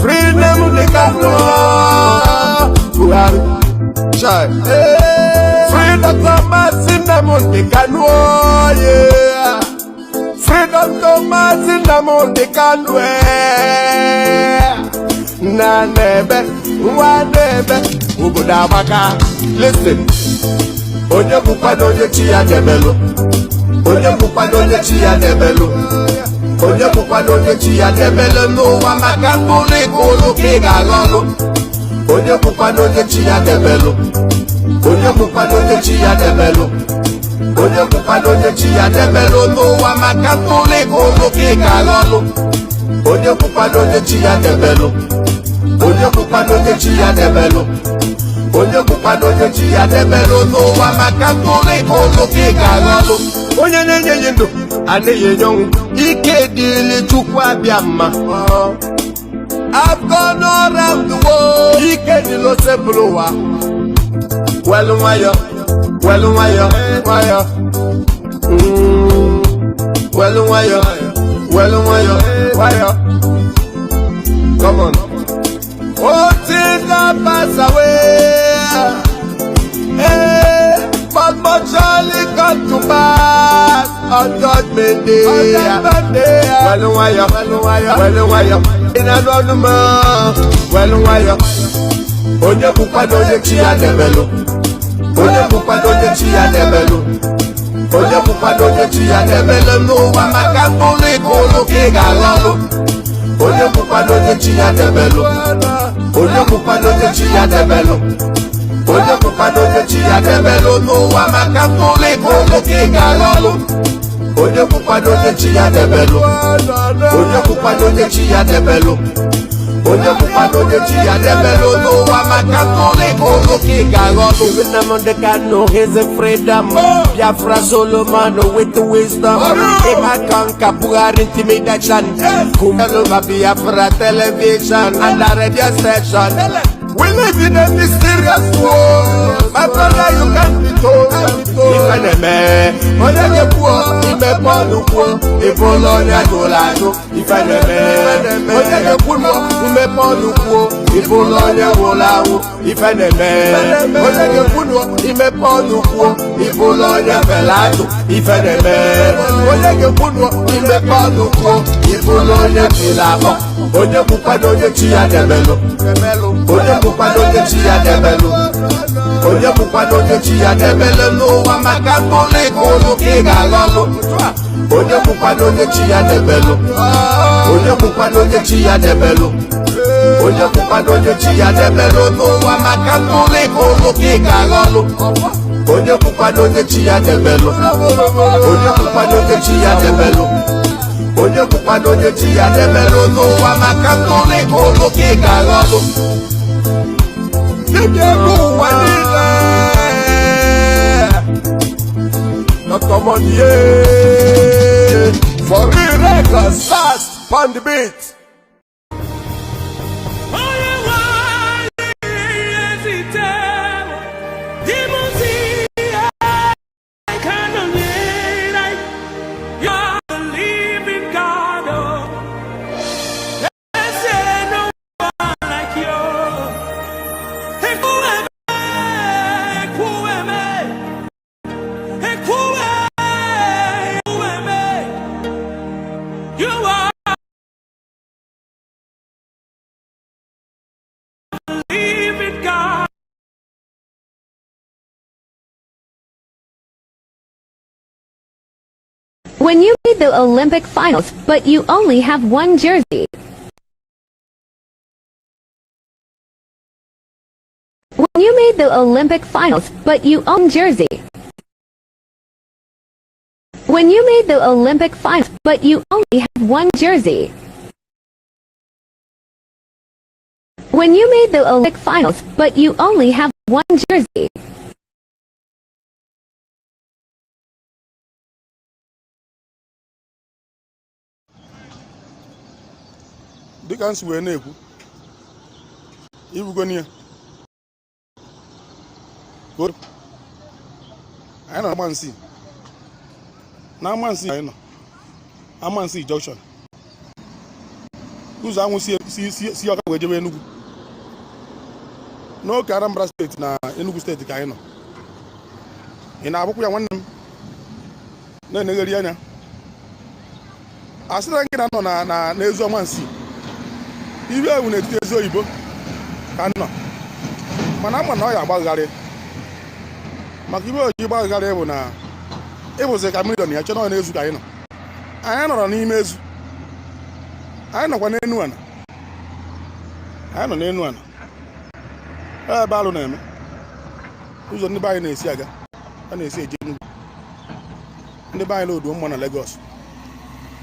Freedom the Kanu. Freedom to Mazi Nnamdi Kanu. Yeah. Freedom to Mazi Nnamdi Kanu. Na nebe, wa nebe, ubuda baka. Listen. Onye bukwa onye chi ya debelu. Onye bukwa onye chi ya debelu. Onye bukwa onye chi ya debelu n'ụwa maka mkpụrụ ikulu ka ị ga-aghọlụ. Onye bukwa onye chi ya debelu. Onye bukwa onye chi ya debelu. Onye bukwa onye chi ya debelu n'ụwa maka mkpụrụ ikulu ka ị ga-aghọlụ. Onye bukwa onye chi ya debelu. Onye bukwa onye chi ya debelu. Onye bukwa onye chi ya debelu n'ụwa maka mkpụrụ ikulu ka ị ga-aghọlụ. Onye na-enye ndụ adịghị enye ọnwụ. Ike dịrị Chukwu abịa mma. I've gone all around the world. Ike dịrị osebụrụ ụwa. Welu nwayọ, welu nwayọ, nwayọ. Welu nwayọ, welu nwayọ, nwayọ. Come on. Oh, things that pass away. But much surely come to pass on Judgment Day. Welu nwayọ, welu nwayọ. In a run more. Welu nwayọ. Onye bukwa onye chi ya debelu. Onye bukwa onye chi ya debelu. Onye bukwa onye chi ya debelu n'ụwa maka mkpụrụ ikulu ka ị ga-aghọlụ. Onye bukwa onye chi ya debelu. Onye bukwa onye chi ya debelu. Onye bukwa onye chi ya debelu n'ụwa maka mkpụrụ ikulu ka ị ga-aghọlụ. Onye bukwa onye chi ya debelu. Onye bukwa onye chi ya debelu. Onye bukwa onye chi ya debelu n'ụwa maka mkpụrụ ikulu ka ị ga-aghọlụ. Nnamdi Kanu is a freedom. Biafra Solomon with the wisdom. Ima conquer Buhari intimidation. Kumeluma Biafra television and the radio station. We live in a mysterious world. My brother, you can't be told. Ifeneme, onye kuo, imeponu kuo, ifolonya golano. Ifeneme, onye kuo, imeponu kuo, ifolonya golano. Ifeneme, onye kuo, imeponu kuo, ifolonya velado. Ifeneme, onye kuo, imeponu kuo, ifolonya velado. Onye bukwa onye chi ya debelu. Onye bukwa onye chi ya debelu. Onye bukwa onye chi ya debelu n'ụwa maka mkpụrụ ikulu ka ị ga-aghọlụ. Onye bukwa onye chi ya debelu. Onye bukwa onye chi ya debelu. Onye bukwa onye chi ya debelu n'ụwa maka mkpụrụ ikulu ka ị ga-aghọlụ. Onye bukwa onye chi ya debelu. Onye bukwa onye chi ya debelu. Onye bukwa onye chi ya debelu n'ụwa maka mkpụrụ ikulu ka ị ga-aghọlụ. Dibịa n'ụwa niile. Dr. Monye for real records fast on the beat. When you made the Olympic finals, but you only have one jersey. When you made the Olympic finals, but you own jersey. When you made the Olympic finals, but you only have one jersey. When you made the Olympic finals, but you only have one jersey. Dịka nsi wee na-ekwu ibugo n'ihe anyị na-agba nsị na-ama nsị anyị nọ Amansi Junction. Who's I see your way to Enugu? No Anambra State na Enugu State ka ino. Ina abuku ya nwanne m. Na negeri anya. Asira ngi na no na ezu Amansi. Ibe ewu na etiti ezu oyibo ka no. Mana ama na ọ ya agbagharị. Maka ibe oji gbaghara bụ na ịbụzi ka million ya chọrọ na ezu ka anyị nọ. Anyị nọrọ n'ime ezu. Anyị nọkwa n'enu ana. Anyị nọ n'enu ana. Ebe alụ na-eme. Ụzọ ndị be anyị na-esi aga. A na-esi eje Enugu. Ndị be anyị lodu mmụọ na Lagos.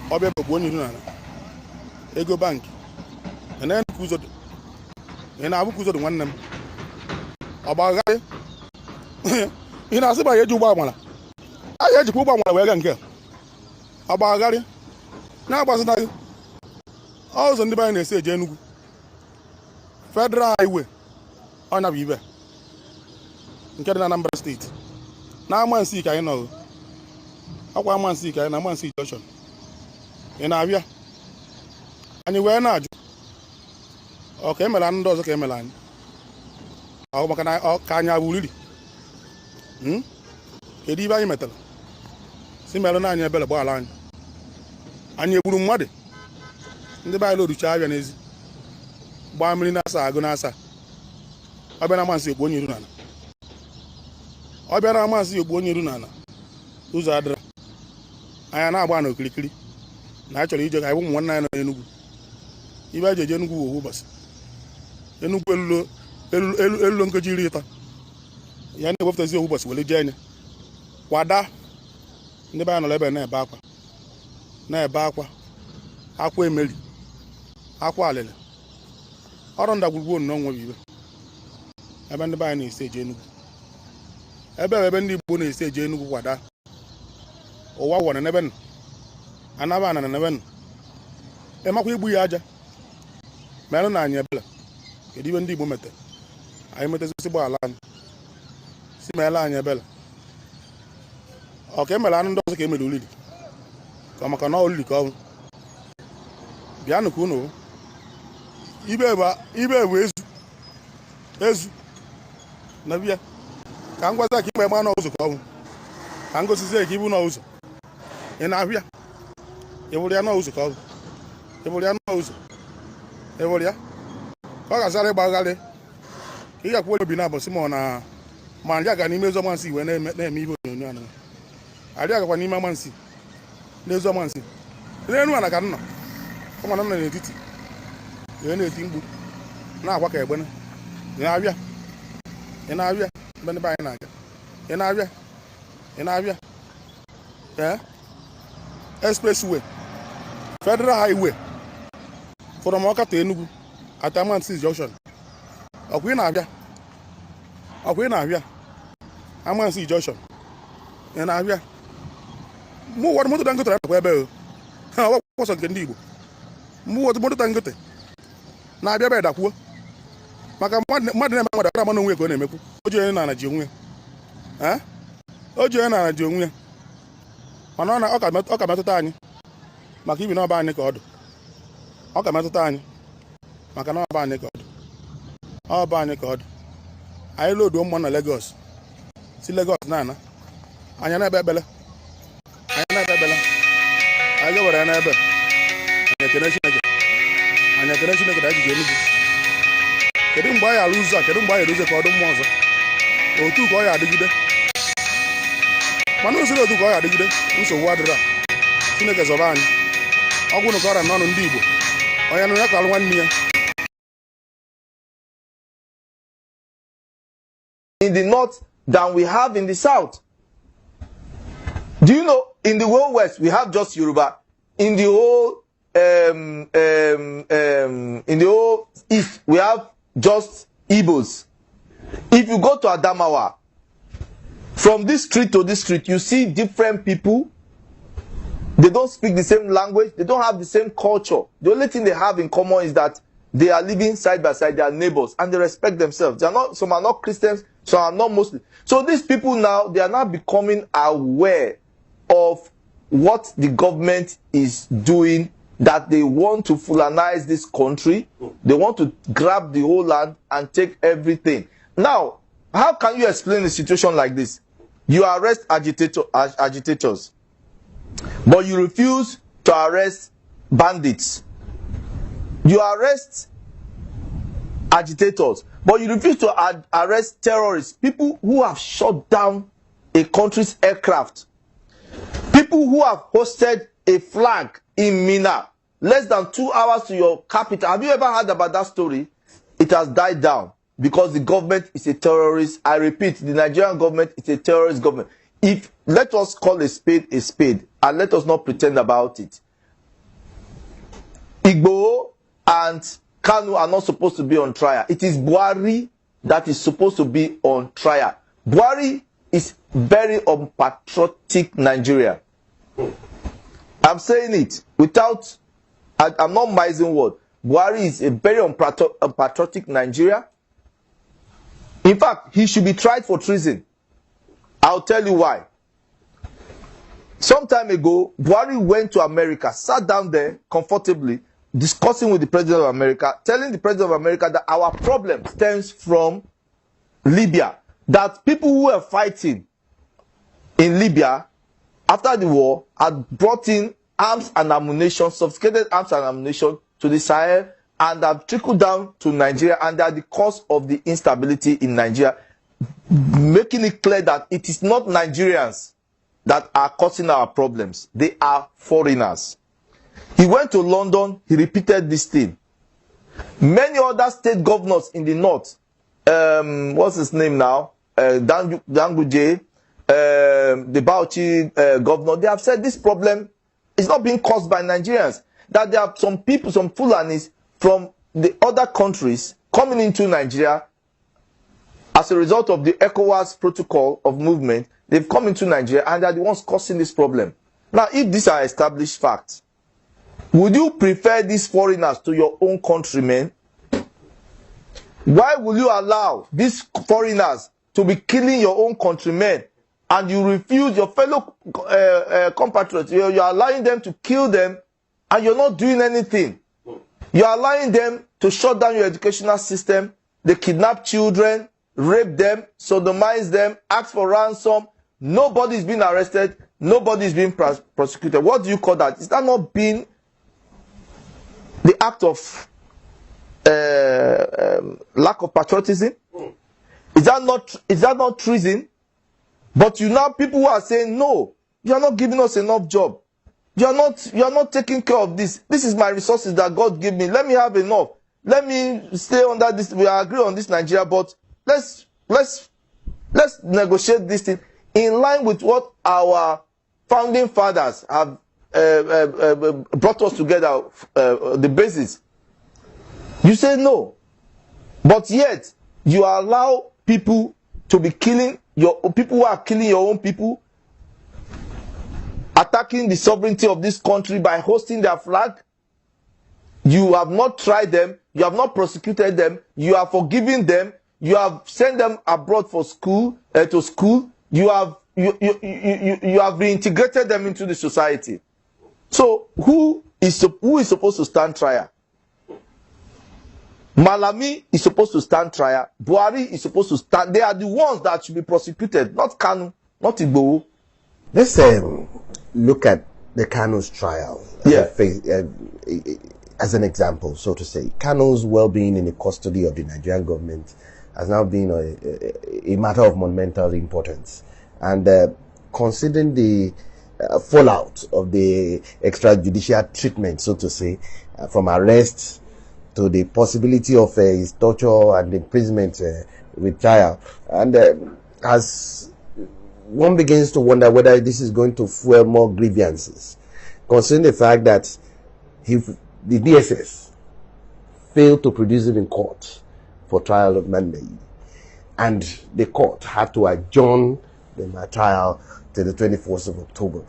Ọbịa bụ onye iru n'ala. Ego bank. Ene ka ụzọ dị. Ị na-abụ ka ụzọ dị nwanne m. Ọgbagharị. Ị na-asị ba ya eji ụgbọ amala. Anyị ejikwa ụgbọ amala wee ga nke. Ọgbagharị. Na-agbazina gị. Ụzọ ndị be anyị na-esi eje Enugu. Federal Highway. Ọ na bụ ibe. Nke dị na Anambra State. Na Amansi ka anyị nọ. Akwa Amansi ka anyị na Amansi Junction. Ị na-abịa. Anyị wee na-ajụ. Ọ ka emela ndị ọzọ ka emela anyị. Ọ maka na ka anyị abụrịrị. Kedu ibe anyị metara? Si merụ na anyị ebele gbala anyị. Anyị egburu mmadụ. Ndị be anyị lorucha abịa n'ezi. Gbaa mmiri na-asa agụ na-asa. Ọ bịa na Amansi ogbu onye iru n'ala. Ọ bịa na Amansi ogbu onye iru n'ala. Ụzọ adịra. Anyị na-agba n'okirikiri. Na anyị chọrọ ije ka anyị bụ ụmụ nwanne anyị nọ n'Enugu. Ibe anyị eje Enugu owu ụbọchị. Enugu elu nkeji 30. Ya na-ewepụtazi owu ụbọchị were jee anya. Kwada. Ndị be anyị nọrọ ebe na-ebe akwa. Na-ebe akwa. Akwa emeli. Akwa alịlị. Ọrụ ndagwurugwu nnọọ nwe ibe. Ebe ndị be anyị na-esi eje Enugu. Ebe ndị Igbo na-esi eje Enugu kwada. Ụwa wọrọ n'ebe nọ. Anaba ana n'ebe nọ. Emakwa igbu ya aja. Merụ na anyị ebele. Kedu ibe ndị Igbo metere? Anyị metezisi gba ala anyị. Si meela anyị ebele. Ọ ka emere anụ ndị ọzọ ka emere olili. Ka maka na olili ka ọ. Bịanụ ka unu. Ibe bụ ezu. Na bịa. Ka ngwaza ka ime ma na ụzọ ka ọ. Ka ngosizie ka ibu na ụzọ. Ị na-abịa. Ewere ya na ụzọ ka ọ. Ewere ya na ụzọ. Ewere ya. Ọ ga-azara ịgbagharị. Ị ga-akwụ obi na abọsị ma ma ndị aga n'ime ezu Amansi wee na-eme ibe onyonyo anụ. Adị agakwa n'ime Amansi. N'ezu Amansi. N'enu ana ka nọ. Ọ ma nọ n'etiti. Wee na-eti mgbu. Na-akwa ka egbene. Ị na-abịa. Ị na-abịa. Ebe ndị be anyị na-aga. Ị na-abịa. Ị na-abịa. Expressway. Federal Highway. From Awka to Enugu. At Amansi Junction. Ọkwa ị na-abịa. Ọkwa ị na-abịa. Amansi Junction. Ị na-abịa. Mụ wọdụ moto Dangote na-akwa ebe o. Ha ọkwọsọ nke ndị Igbo. Mụ wọdụ moto Dangote na-abịa ebe dakwuo. Maka mmadụ na-eme mmadụ ara ama n'onwe ka ọ na-emekwu. O ji onye na-ana ji onwe ya. O ji onye na-ana ji onwe ya. Mana ọ ka metụta anyị. Maka ibi n'ọba anyị ka ọ dụ. Ọ ka metụta anyị. Maka na ọba anyị ka ọ dụ. Ọba anyị ka ọ dụ. Anyị lodu mmụọ na Lagos. Si Lagos na-ana. Anyị na-ebe ebele. Anyị na-ebe ebele. Anyị ga-were ya n'ebe. Anyị ekene Chineke. Anyị ekene Chineke na anyị ji Enugu. Kedu mgbe anyị alụ ụzọ a? Kedu mgbe anyị edozie ka ọdụ mmụọ ọzọ? Otu ka ọ ya adịgide. Mana usoro otu ka ọ ya adịgide. Nsogbu adịrọ. Chineke zọba anyị. Ọ gwụrụ ka ọrịa n'ọnụ ndị Igbo. Onye nụ ya ka alụ nwanne ya. In the north than we have in the south. Do you know in the whole west we have just Yoruba? In the whole if we have just Igbos. If you go to Adamawa, from this street to this street, you see different people. They don't speak the same language. They don't have the same culture. The only thing they have in common is that they are living side by side. They are neighbors and they respect themselves. They are not. Some are not Christians. Some are not Muslims. So these people now, they are now becoming aware of what the government is doing, that they want to Fulanize this country. They want to grab the whole land and take everything. Now, how can you explain a situation like this? You arrest agitators, but you refuse to arrest bandits. You arrest agitators, but you refuse to arrest terrorists, people who have shot down a country's aircraft, people who have hosted a flag in Mina, less than 2 hours to your capital. Have you ever heard about that story? It has died down because the government is a terrorist. I repeat, the Nigerian government is a terrorist government. If let us call a spade, and let us not pretend about it. Igbo and Kanu are not supposed to be on trial. It is Buhari that is supposed to be on trial. Buhari is very unpatriotic Nigeria. I'm saying it without, I'm not mising word. Buhari is a very unpatriotic Nigeria. In fact, he should be tried for treason. I'll tell you why. Some time ago, Buhari went to America, sat down there comfortably, discussing with the President of America, telling the President of America that our problem stems from Libya. That people who were fighting in Libya after the war had brought in arms and ammunition, sophisticated arms and ammunition to the Sahel, and have trickled down to Nigeria, and they are the cause of the instability in Nigeria, making it clear that it is not Nigerians that are causing our problems. They are foreigners. He went to London, he repeated this thing. Many other state governors in the north, what's his name now? Danguje, the Bauchi governor, they have said this problem is not being caused by Nigerians. That there are some people, some Fulanis from the other countries coming into Nigeria as a result of the ECOWAS protocol of movement. They've come into Nigeria and they are the ones causing this problem. Now, if these are established facts, would you prefer these foreigners to your own countrymen? Why will you allow these foreigners to be killing your own countrymen, and you refuse your fellow compatriots? You're allowing them to kill them, and you're not doing anything. You're allowing them to shut down your educational system. They kidnap children, rape them, sodomize them, ask for ransom. Nobody's been arrested. Nobody's been prosecuted. What do you call that? Is that not being the act of lack of patriotism? Is that not treason? But you now, people who are saying, no, you are not giving us enough job. You are not taking care of this. This is my resources that God gave me. Let me have enough. Let me stay under this. We agree on this, Nigeria, but let's negotiate this thing in line with what our founding fathers have brought us together, the basis. You say no, but yet you allow people to be killing people who are killing your own people, attacking the sovereignty of this country by hosting their flag. You have not tried them, you have not prosecuted them, you have forgiven them, you have sent them abroad for school, to school, you have reintegrated them into the society. So who is supposed to stand trial? Malami is supposed to stand trial. Buhari is supposed to stand. They are the ones that should be prosecuted, not Kanu, not Igbo. Let's look at the Kanu's trial as an example, so to say. Kanu's well-being in the custody of the Nigerian government has now been a matter of monumental importance. And considering the fallout of the extrajudicial treatment, so to say, from arrest to the possibility of his torture and imprisonment with trial, and as one begins to wonder whether this is going to fuel more grievances, considering the fact that the DSS failed to produce him in court for trial of Nnamdi, and the court had to adjourn the trial to the 24th of October.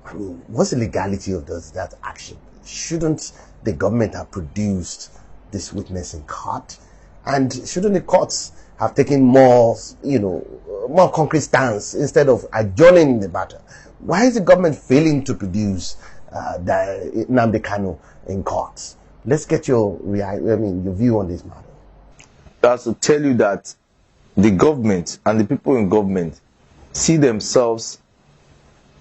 I mean, what's the legality of that action? Shouldn't the government have produced this witness in court? And shouldn't the courts have taken more concrete stance instead of adjourning the matter? Why is the government failing to produce Nnamdi Kanu in courts? Let's get your view on this matter. That's to tell you that the government and the people in government see themselves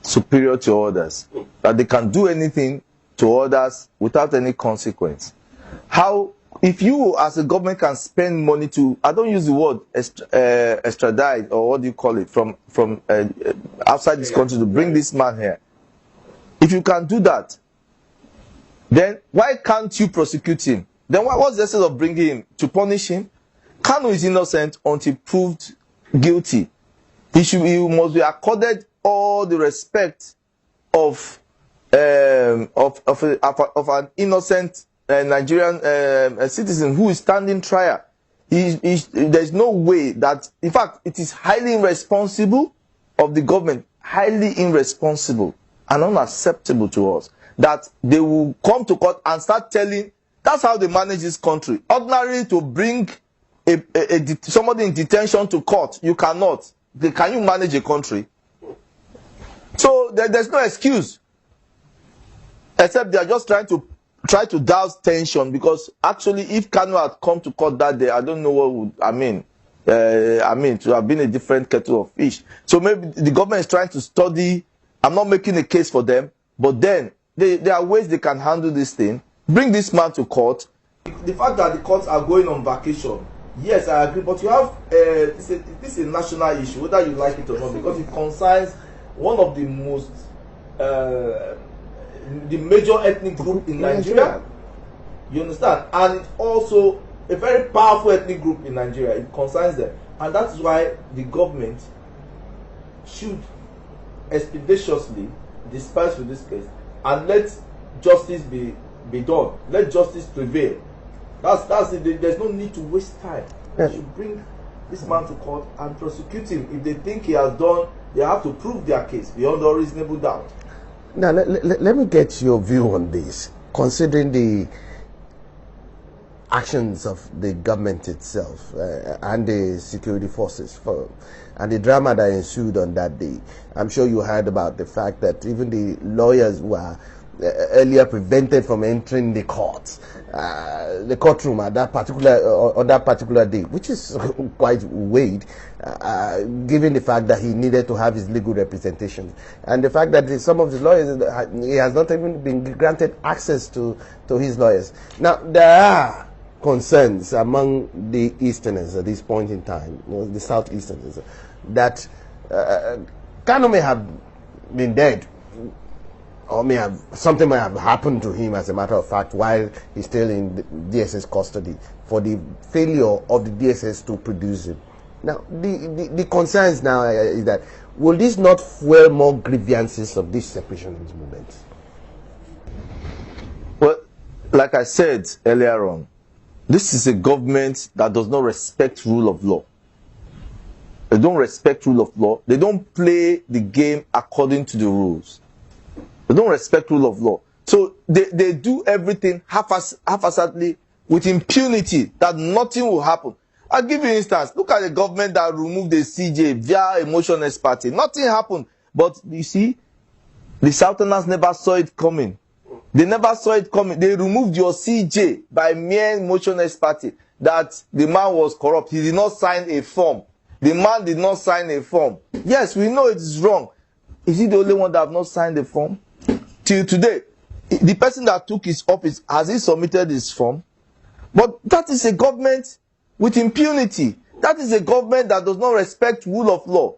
superior to others, that they can do anything to others without any consequence. How, if you as a government can spend money to, I don't use the word extradite, or what do you call it, from outside this country to bring this man here. If you can do that, then why can't you prosecute him? Then what's the essence of bringing him? To punish him? Kanu is innocent until proved guilty. He must be accorded all the respect of an innocent Nigerian citizen who is standing trial. There's no way that, in fact, it is highly irresponsible of the government, highly irresponsible and unacceptable to us, that they will come to court and start telling, that's how they manage this country. Ordinarily, to bring somebody in detention to court, you cannot. Can you manage a country? So there's no excuse, except they are just trying to douse tension, because actually, if Kanu had come to court that day, I don't know what would, to have been a different kettle of fish. So maybe the government is trying to study. I'm not making a case for them, but then there are ways they can handle this thing. Bring this man to court. The fact that the courts are going on vacation, yes, I agree, but you have this is a national issue, whether you like it or not, because it concerns one of the most the major ethnic group in Nigeria. You understand? And it's also a very powerful ethnic group in Nigeria. It concerns them, and that is why the government should expeditiously dispense with this case and let justice be done. Let justice prevail. That's it. There's no need to waste time. They should bring this man to court and prosecute him. If they think he has done, they have to prove their case beyond all reasonable doubt. Now, let me get your view on this, considering the actions of the government itself and the security forces and the drama that ensued on that day. I'm sure you heard about the fact that even the lawyers were earlier prevented from entering the courtroom at that particular day, which is quite weird, given the fact that he needed to have his legal representation, and the fact that some of the lawyers, he has not even been granted access to his lawyers. Now, there are concerns among the Easterners at this point in time, the Southeasterners, that Kanu may have been dead, or something may have happened to him, as a matter of fact, while he's still in the DSS custody, for the failure of the DSS to produce him. Now, the concerns now is that, will this not fuel more grievances of this separation movement? Well, like I said earlier on, this is a government that does not respect rule of law. They don't respect rule of law. They don't play the game according to the rules. They don't respect rule of law. So they do everything half-assedly with impunity, that nothing will happen. I'll give you an instance. Look at the government that removed the CJ via a motionless party. Nothing happened. But you see, the Southerners never saw it coming. They never saw it coming. They removed your CJ by mere motionless party, that the man was corrupt. He did not sign a form. The man did not sign a form. Yes, we know it is wrong. Is he the only one that have not signed the form? Till today, the person that took his office, has he submitted his form? But that is a government with impunity. That is a government that does not respect rule of law.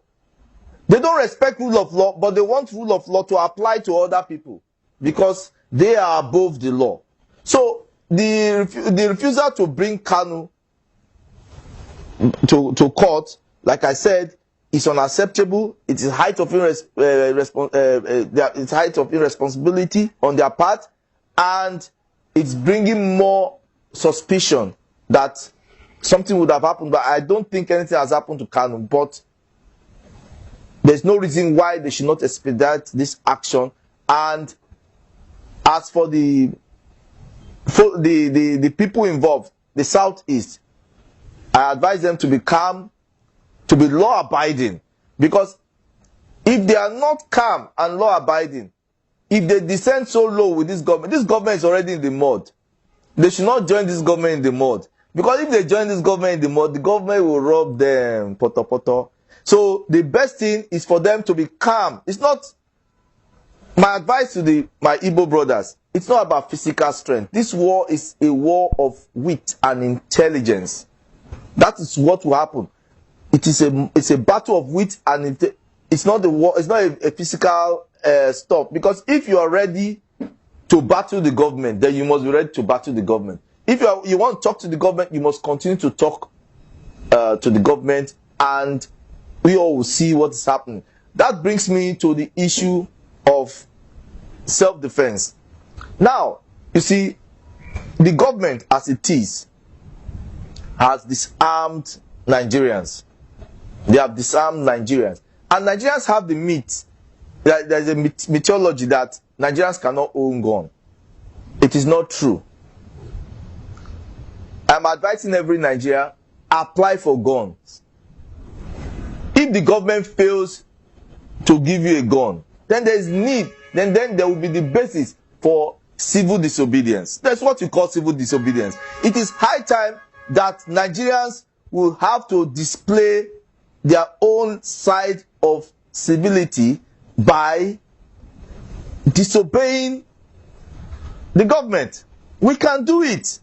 They don't respect rule of law, but they want rule of law to apply to other people, because they are above the law. So the refusal to bring Kanu to court, like I said, is unacceptable. It is height of irresponsibility on their part, and it's bringing more suspicion that something would have happened. But I don't think anything has happened to Kanu. But there's no reason why they should not expedite this action. And as for the people involved, the Southeast, I advise them to be calm, to be law-abiding, because if they are not calm and law-abiding, if they descend so low with this government is already in the mud. They should not join this government in the mud. Because if they join this government in the mud, the government will rob them, poto poto. So the best thing is for them to be calm. It's not, my advice to my Igbo brothers, it's not about physical strength. This war is a war of wit and intelligence. That is what will happen. It's a battle of wit and it's not a war. It's not a physical stop. Because if you are ready to battle the government, then you must be ready to battle the government. If you want to talk to the government, you must continue to talk to the government, and we all will see what is happening. That brings me to the issue of self-defense. Now, you see, the government as it is has disarmed Nigerians. They have disarmed Nigerians. And Nigerians have the myth, there's a mythology that Nigerians cannot own gun. It is not true. I'm advising every Nigerian, apply for guns. If the government fails to give you a gun, then there is need, then there will be the basis for civil disobedience. That's what we call civil disobedience. It is high time that Nigerians will have to display their own side of civility by disobeying the government. We can do it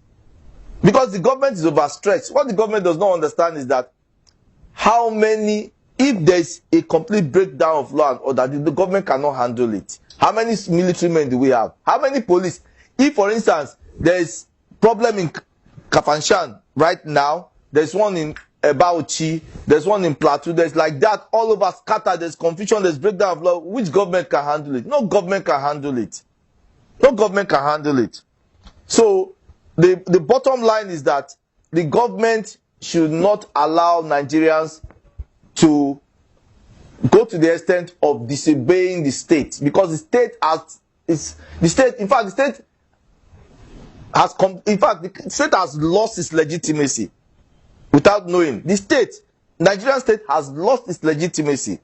because the government is overstretched. What the government does not understand is that if there's a complete breakdown of law and order, the government cannot handle it. How many military men do we have? How many police? If, for instance, there's problem in Kafanchan right now, there's one in Bauchi, there's one in Plateau, there's like that all over scattered, there's confusion, there's breakdown of law. Which government can handle it? No government can handle it. No government can handle it. So the bottom line is that the government should not allow Nigerians to go to the extent of disobeying the state, because the state has lost its legitimacy without knowing. Nigerian state has lost its legitimacy,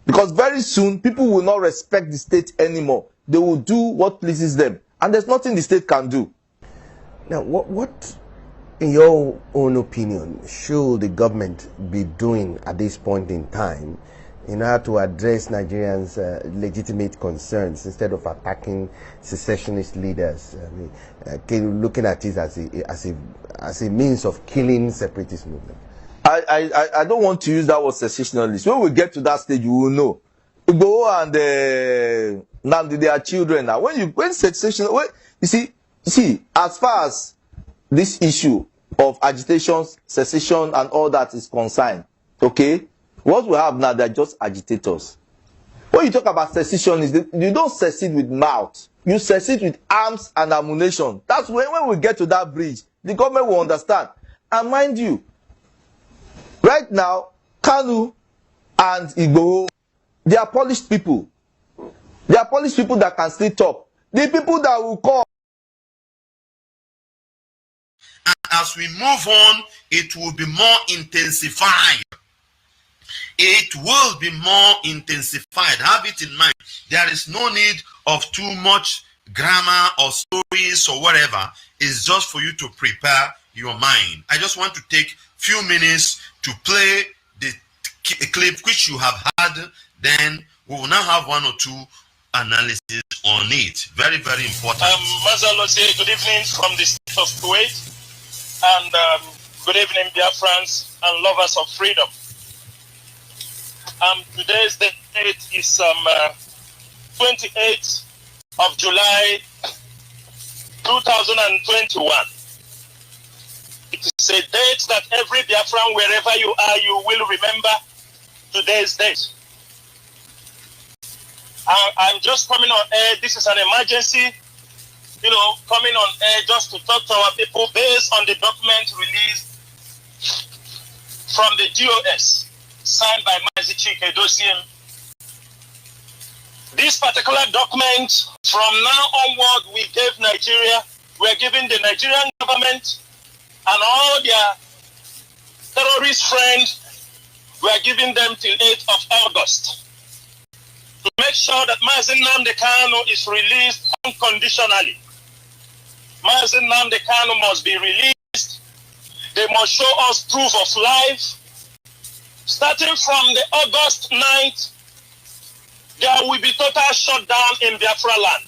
because very soon people will not respect the state anymore. They will do what pleases them, and there's nothing the state can do. Now, what in your own opinion should the government be doing at this point in time in order to address Nigerians' legitimate concerns instead of attacking secessionist leaders, looking at it as a means of killing separatist movement? I don't want to use that word secessionist. When we get to that stage, you will know. Igbo and Nnamdi, they are children now. You see, as far as this issue of agitation, secession, and all that is concerned, okay, what we have now, they're just agitators. When you talk about secessionists, you don't secede with mouth. You secede with arms and ammunition. That's when we get to that bridge, the government will understand. And mind you, right now, Kanu and Igbo, they are polished people. They are polished people that can still talk. The people that will call. And as we move on, it will be more intensified. It will be more intensified. Have it in mind. There is no need of too much grammar or stories or whatever. It's just for you to prepare your mind. I just want to take few minutes to play the clip which you have had. Then we will now have one or two analysis on it. Very, very important. Mazi, good evening from the state of Kuwait. And good evening, Biafrans and lovers of freedom. Today's date is 28th of July 2021. It is a date that every Biafran, wherever you are, you will remember today's date. I'm just coming on air. This is an emergency, coming on air just to talk to our people based on the document released from the DOS, signed by Mazi Dosiem. This particular document, from now onward, we are giving the Nigerian government and all their terrorist friends, we are giving them till 8th of August. to make sure that Mazi Nnamdi Kanu is released unconditionally. Mazi Nnamdi Kanu must be released. They must show us proof of life. Starting from the August 9th, there will be total shutdown in Biafra land.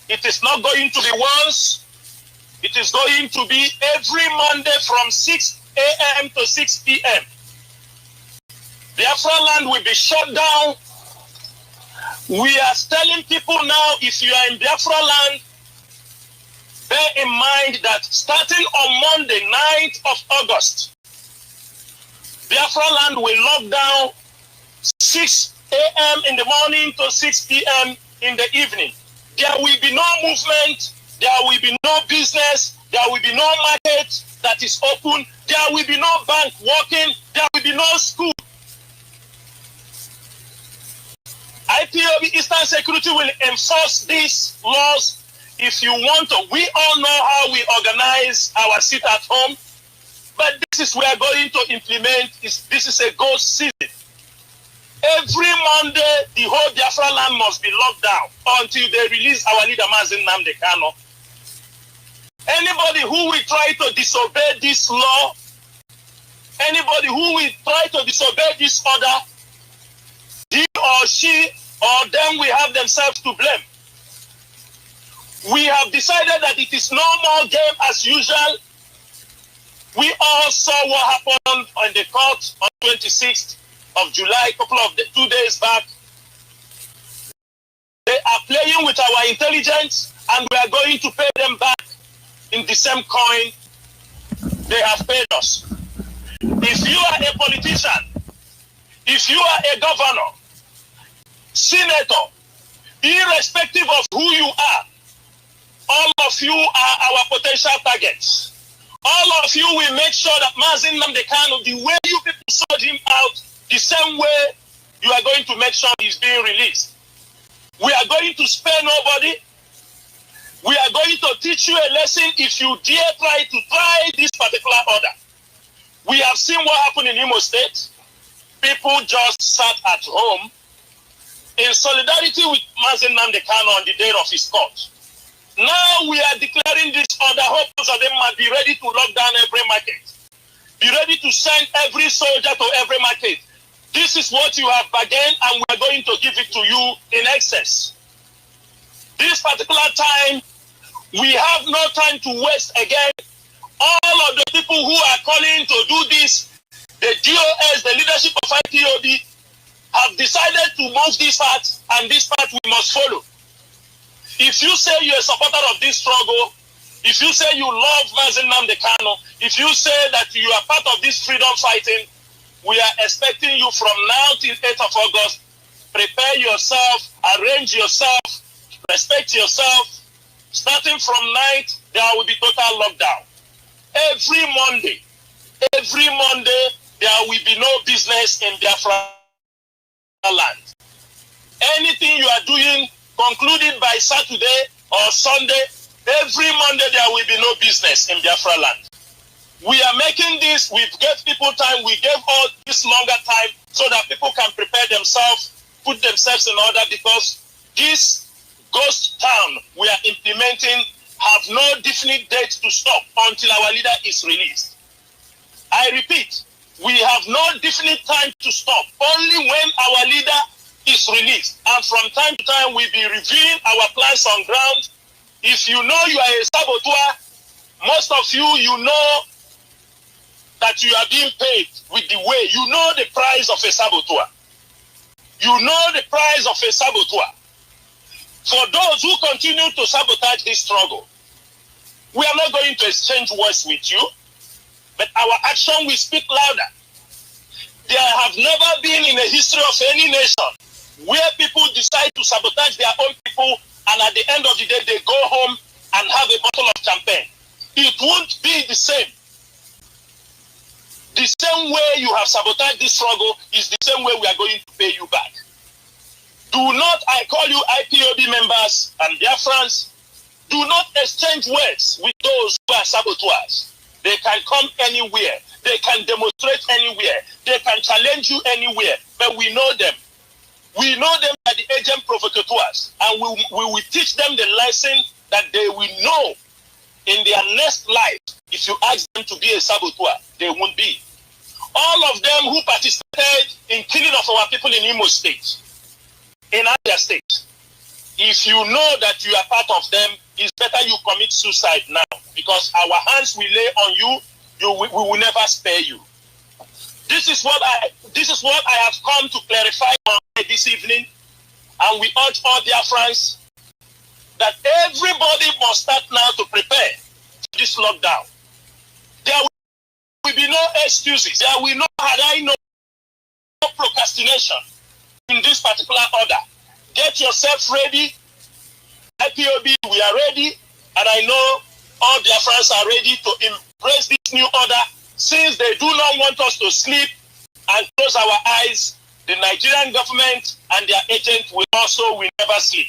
It is not going to be once. It is going to be every Monday from 6 a.m. to 6 p.m. Biafra land will be shut down. We are telling people now, if you are in Biafra land, bear in mind that starting on Monday, 9th of August, Biafra land will lock down 6 a.m. in the morning to 6 p.m. in the evening. There will be no movement. There will be no business. There will be no market that is open. There will be no bank working. There will be no school. IPOB Eastern Security will enforce these laws. If you want to, we all know how we organize our sit at home, but this is we are going to implement. This is a ghost season. Every Monday, the whole Biafra land must be locked down until they release our leader Mazi Nnamdi Kanu. Anybody who will try to disobey this law, anybody who will try to disobey this order, he or she or them will have themselves to blame. We have decided that it is no more game as usual. We all saw what happened on the court on 26th of July, a couple of 2 days back. They are playing with our intelligence, and we are going to pay them back in the same coin they have paid us. If you are a politician, if you are a governor, senator, irrespective of who you are, all of you are our potential targets. All of you will make sure that Mazi Nnamdi Kanu, the way you people sold him out, the same way you are going to make sure he's being released. We are going to spare nobody. We are going to teach you a lesson if you dare try this particular order. We have seen what happened in Imo State. People just sat at home in solidarity with Mazi Nnamdi Kanu on the day of his court. Now we are declaring this order. Hopes of them might be ready to lock down every market. Be ready to send every soldier to every market. This is what you have bargained, and we are going to give it to you in excess. This particular time, we have no time to waste again. All of the people who are calling to do this, the DOS, the leadership of IPOB, have decided to move this part, and this part we must follow. If you say you're a supporter of this struggle, if you say you love Mazi Nnamdi Kanu, if you say that you are part of this freedom fighting, we are expecting you from now till 8th of August. Prepare yourself, arrange yourself, respect yourself. Starting from 9th, there will be total lockdown. Every Monday, there will be no business in Biafra land. Anything you are doing, concluded by Saturday or Sunday, every Monday there will be no business in Biafra land. We are making this, we gave people time, we gave all this longer time so that people can prepare themselves, put themselves in order, because this ghost town we are implementing have no definite date to stop until our leader is released. I repeat, we have no definite time to stop, only when our leader is released. And from time to time, we'll be reviewing our plans on ground. If you know you are a saboteur, most of you, you know that you are being paid with the way. You know the price of a saboteur. You know the price of a saboteur. For those who continue to sabotage this struggle, we are not going to exchange words with you, but our action will speak louder. There have never been in the history of any nation where people decide to sabotage their own people, and at the end of the day, they go home and have a bottle of champagne. It won't be the same. The same way you have sabotaged this struggle is the same way we are going to pay you back. Do not, I call you IPOB members and Biafrans, do not exchange words with those who are saboteurs. They can come anywhere. They can demonstrate anywhere. They can challenge you anywhere. But we know them. We know them by the agent provocateurs, and we will teach them the lesson that they will know in their next life. If you ask them to be a saboteur, they won't be. All of them who participated in killing of our people in Imo State, in other states, if you know that you are part of them, it's better you commit suicide now, because our hands will lay on you. We will never spare you. This is what I have come to clarify this evening, and we urge all their friends that everybody must start now to prepare for this lockdown. There will be no excuses. There will no procrastination in this particular order. Get yourself ready. IPOB, we are ready, and I know all their friends are ready to embrace this new order. Since they do not want us to sleep and close our eyes, the Nigerian government and their agents will never sleep.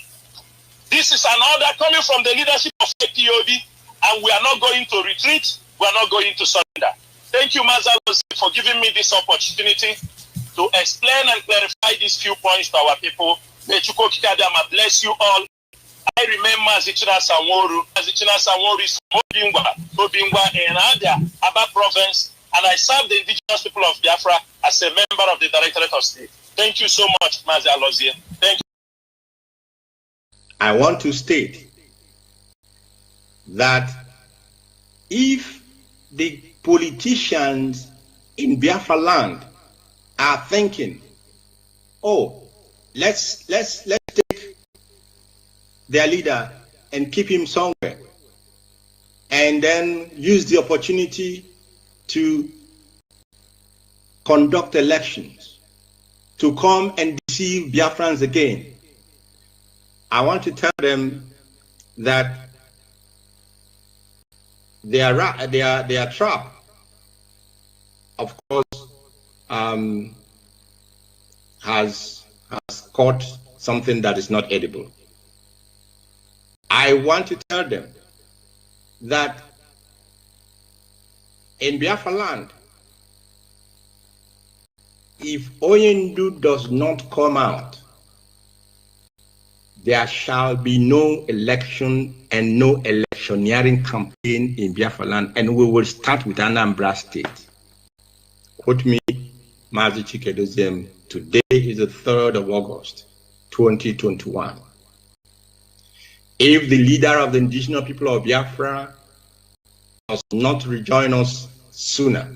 This is an order coming from the leadership of IPOB, and we are not going to retreat. We are not going to surrender. Thank you, Mazi, for giving me this opportunity to explain and clarify these few points to our people. May Chukwu Kikadama bless you all. I remain Mazi Sanwo-Olu. Mazi Sanwo-Olu is from Obingwa in Aba province, and I serve the indigenous people of Biafra as a member of the Directorate of State. Thank you so much, Mazi Alozie. Thank you. I want to state that if the politicians in Biafra land are thinking, oh, let's take their leader and keep him somewhere, and then use the opportunity to conduct elections, to come and deceive Biafrans again, I want to tell them that their trap, of course, has caught something that is not edible. I want to tell them that in Biafra land, if Oyendu does not come out, there shall be no election and no electioneering campaign in Biafra land, and we will start with Anambra State. Quote me, Mazi Chikedozie, today is the 3rd of August, 2021. If the leader of the indigenous people of Biafra does not rejoin us sooner,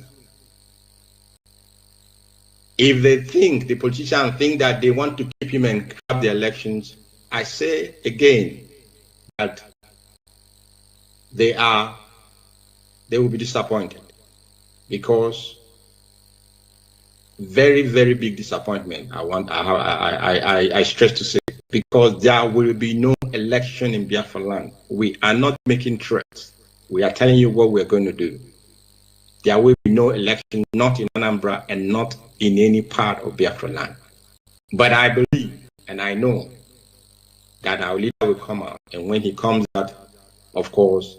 if they think, the politicians think that they want to keep him and grab the elections, I say again that they will be disappointed, because very, very big disappointment. I stress to say, because there will be no election in Biafra land. We are not making threats. We are telling you what we're going to do. There will be no election, not in Anambra and not in any part of Biafra land. But I believe and I know that our leader will come out, and when he comes out, of course,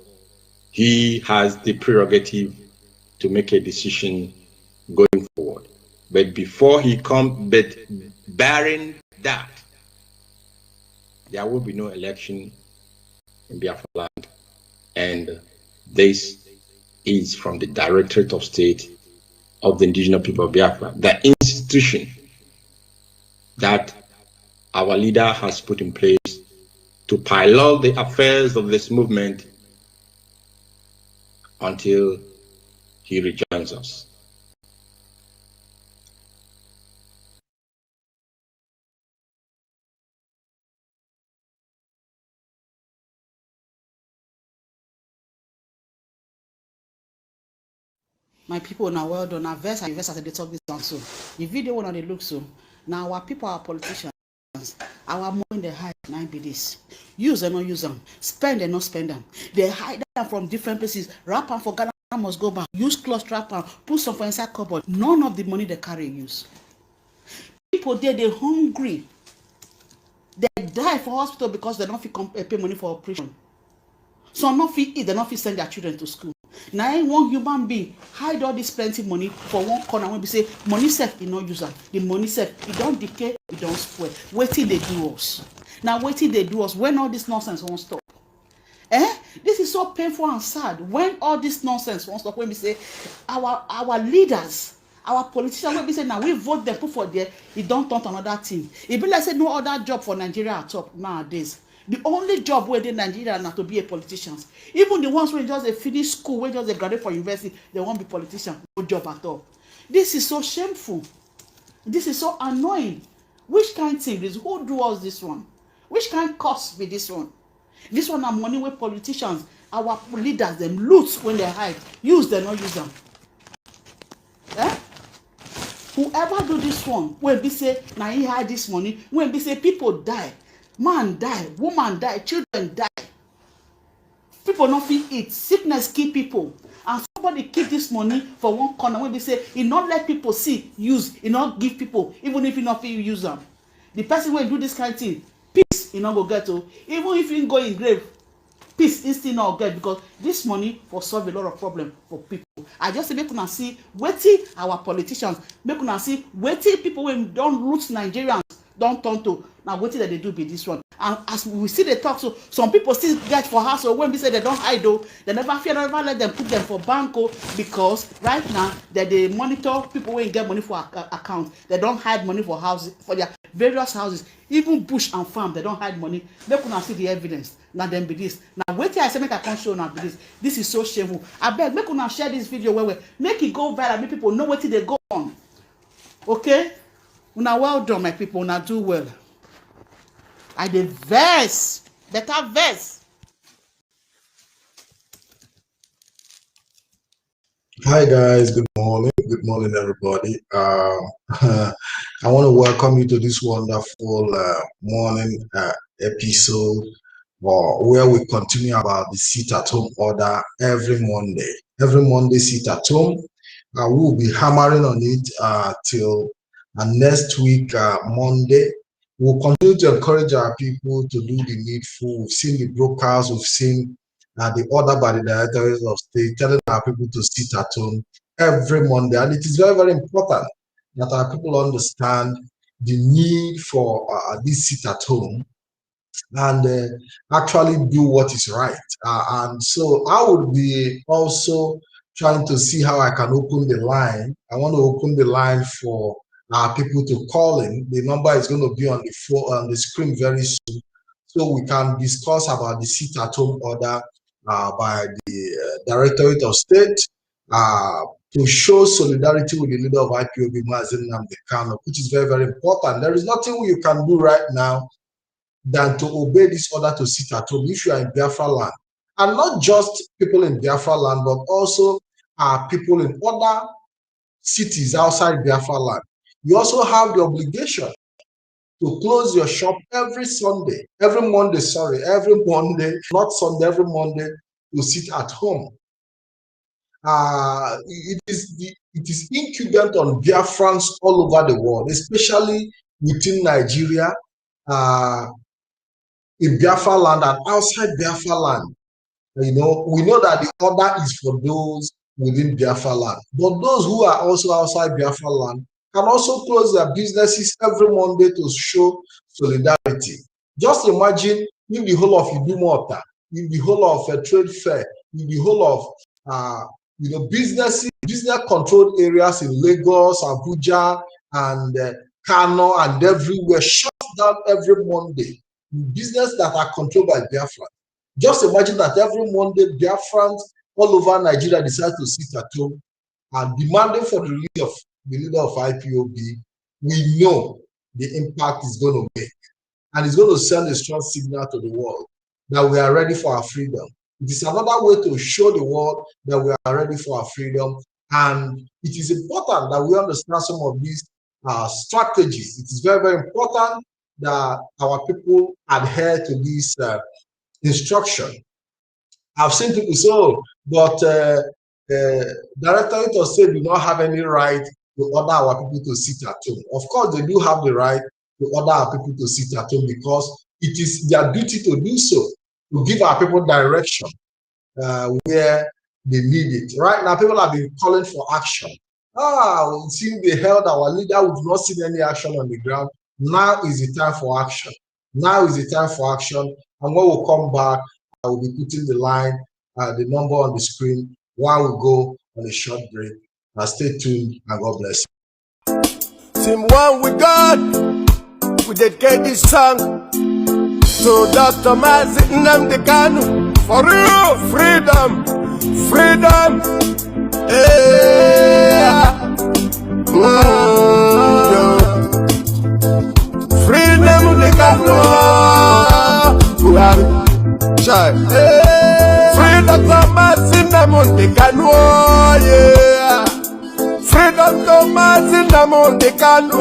he has the prerogative to make a decision going forward. But before he comes, but barring that, there will be no election in Biafra land. And this is from the Directorate of State of the Indigenous People of Biafra, the institution that our leader has put in place to pilot the affairs of this movement until he rejoins us. My people, now well done. Now verse and verse as they talk this down so. The video one on the look so. Now our people are politicians. Our money in the hide 9 be this. Use and not use them. Spend and not spend them. They hide them from different places. Wrap them for Ghana must go back. Use cloth wrap them. Put some for inside cupboard. None of the money they carry use. People there, they're hungry. They die for hospital because they don't feel pay money for operation. Some not fit eat, they not fit send their children to school. Now one human being hide all this plenty money for one corner when we say money self e no use am, the money self e don decay, e don spoil. Wetin dey do us? Now wetin dey do us when all this nonsense won't stop? This is so painful and sad when all this nonsense won't stop. When we say our leaders, our politicians, when we say now we vote them put for there, it don't turn to another thing. It be like say no other job for Nigeria at all nowadays. The only job where they Nigeria now to be a politician. Even the ones who just finish school, where just they graduate from university, they won't be politicians. No job at all. This is so shameful. This is so annoying. Which kind of thing is who do us this one? Which kind of cost be this one? This one are money where politicians, our leaders, them loot when they hide. Use them, not use them. Whoever do this one, when we say, now he hide this money, when we say people die, man die, woman die, children die. People not fit eat, sickness kill people. And somebody keep this money for one corner when we say, he not let people see, use, he not give people, even if he not fit use them. The person will do this kind of thing, peace he not go get to. Even if he go in grave, peace he still not get, because this money for solve a lot of problem for people. I just say make una see wetin our politicians, make una see wetin people when don't loot Nigerians don't turn to. Now wetin that they do be this one. And as we see the talk, so some people still get for house. So when we say they don't hide though, they never fear, never let them put them for banco, because right now that they monitor people when get money for account. They don't hide money for houses, for their various houses, even bush and farm. They don't hide money. Make una see the evidence. Now them be this. Now wait till I say make I come show now be this. This is so shameful. I beg make una share this video where make it go viral. Make people know what they go on. Okay? Una well done, my people. Una do well. I dey verse, better verse. Hi guys, good morning everybody. I want to welcome you to this wonderful morning episode where we continue about the sit at home order every Monday sit at home. We will be hammering on it till next week Monday. We'll continue to encourage our people to do the needful. We've seen the brokers, we've seen the order by the Directorate of State telling our people to sit at home every Monday. And it is very, very important that our people understand the need for this sit at home and actually do what is right. And so I would be also trying to see how I can open the line. I want to open the line for people to call in. The number is going to be on the screen very soon, so we can discuss about the sit-at-home order by the Directorate of State to show solidarity with the leader of IPOB, Mazi Nnamdi Kanu, which is very, very important. There is nothing you can do right now than to obey this order to sit at home if you are in Biafra land, and not just people in Biafra land, but also people in other cities outside Biafra land. You also have the obligation to close your shop every Monday, not Sunday, every Monday, to sit at home. It is incumbent on Biafrans all over the world, especially within Nigeria, in Biafra land and outside Biafra land. You know, we know that the order is for those within Biafra land, but those who are also outside Biafra land can also close their businesses every Monday to show solidarity. Just imagine if the whole of Idumota, if the whole of a trade fair, if the whole of business controlled areas in Lagos, Abuja, and Kanu and everywhere shut down every Monday. Business that are controlled by Biafra. Just imagine that every Monday Biafrans all over Nigeria decide to sit at home and demanding for the leader of IPOB. We know the impact is going to make, and it's going to send a strong signal to the world that we are ready for our freedom. It is another way to show the world that we are ready for our freedom, and it is important that we understand some of these strategies. It is very, very important that our people adhere to this instruction. I've seen people say, oh, but Directorate of State do not have any right to order our people to sit at home. Of course, they do have the right to order our people to sit at home because it is their duty to do so, to give our people direction where they need it. Right now, people have been calling for action. Since they held our leader, we've not seen any action on the ground. Now is the time for action. Now is the time for action. And when we come back, I will be putting the line, the number on the screen while we go on a short break. Stay tuned and God bless you. Team one with God, we dedicate this song to Dr. Mazi Nnamdi Kanu. For real, freedom, freedom. Yeah. Freedom de Kanu. Freedom to Mazi Nnamdi Kanu. Yeah. Freedom to Mazi Nnamdi Kanu.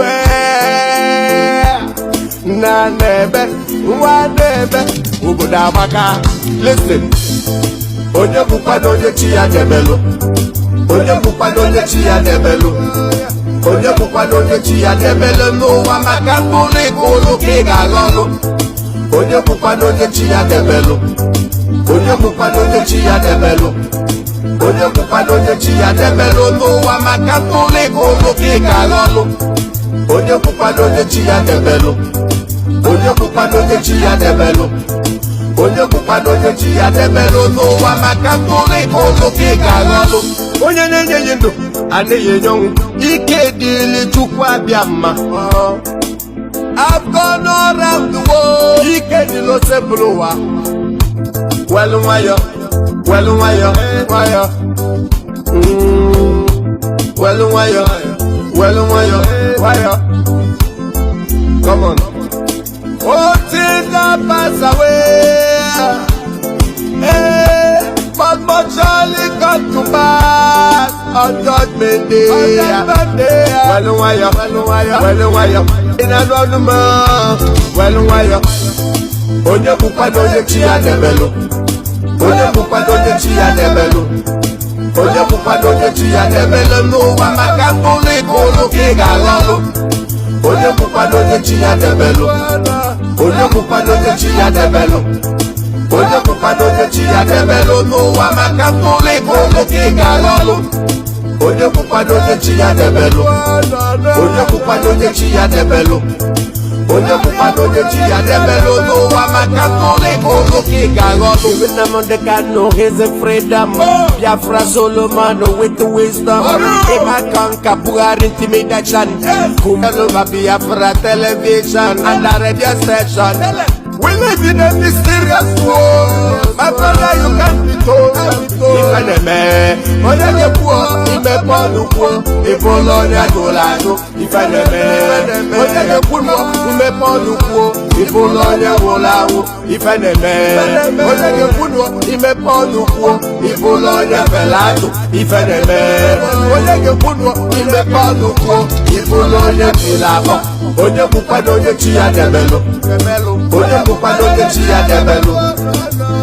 Na nebe, wa nebe, ubuda maka. Listen. Onye bukwa onye chi ya debelu. Onye bukwa onye chi ya debelu. Onye bukwa onye chi ya debelu n'ụwa maka mkpụrụ ikulu ka ị ga-aghọlụ. Onye bukwa onye chi ya debelu. Onye bukwa onye chi ya debelu. Onye bukwa onye chi ya debelu n'ụwa maka mkpụrụ ikulu ka ị ga-aghọlụ. Onye bukwa onye chi ya debelu. Onye bukwa onye chi ya debelu. Onye bukwa onye chi ya debelu n'ụwa maka mkpụrụ ikulu ka ị ga-aghọlụ. Onye na-enye ndụ adịghị enye ọnwụ. Ike dịrị Chukwu abịa mma. I've gone all around the world. Ike dịrị osebụrụ ụwa. Welu nwayọ, welu nwayọ, nwayọ. Welu nwayọ, welu nwayọ, nwayọ. Come on. Oh, things that pass away. But surely come to pass on Judgment Day. Welu nwayọ, welu nwayọ. In another man, welu nwayọ. Onye bukwa onye chi ya debelu. Onye bukwa onye chi ya debelu. Onye bukwa onye chi ya debelu n'ụwa maka mkpụrụ ikulu ka ị ga-aghọlụ. Onye bukwa onye chi ya debelu. Onye bukwa onye chi ya debelu. Onye bukwa onye chi ya debelu n'ụwa maka mkpụrụ ikulu ka ị ga-aghọlụ. Onye bukwa onye chi ya debelu. Onye bukwa onye chi ya debelu. Onye bukwa onye chi ya debelu n'ụwa maka mkpụrụ ikulu ka ị ga-aghọlụ. Nnamdi Kanu is a freedom. Biafra Solomon with the wisdom. Ima conquer Buhari intimidation. Kumelo Biafra television and the radio station. We live in a mysterious world. My brother, you can't be told. If an eme, onye ye puo, ime ponu puo, ifolo ne golano. If an eme, onye ye puo, ime ponu puo, ifolo ne golano. If an eme, onye ye puo, ime ponu puo, ifolo ne pelado. If an eme, onye ye puo, ime ponu puo, ifolo ne pelado. Onye bukwa onye chi ya debelu. Onye bukwa onye chi ya debelu.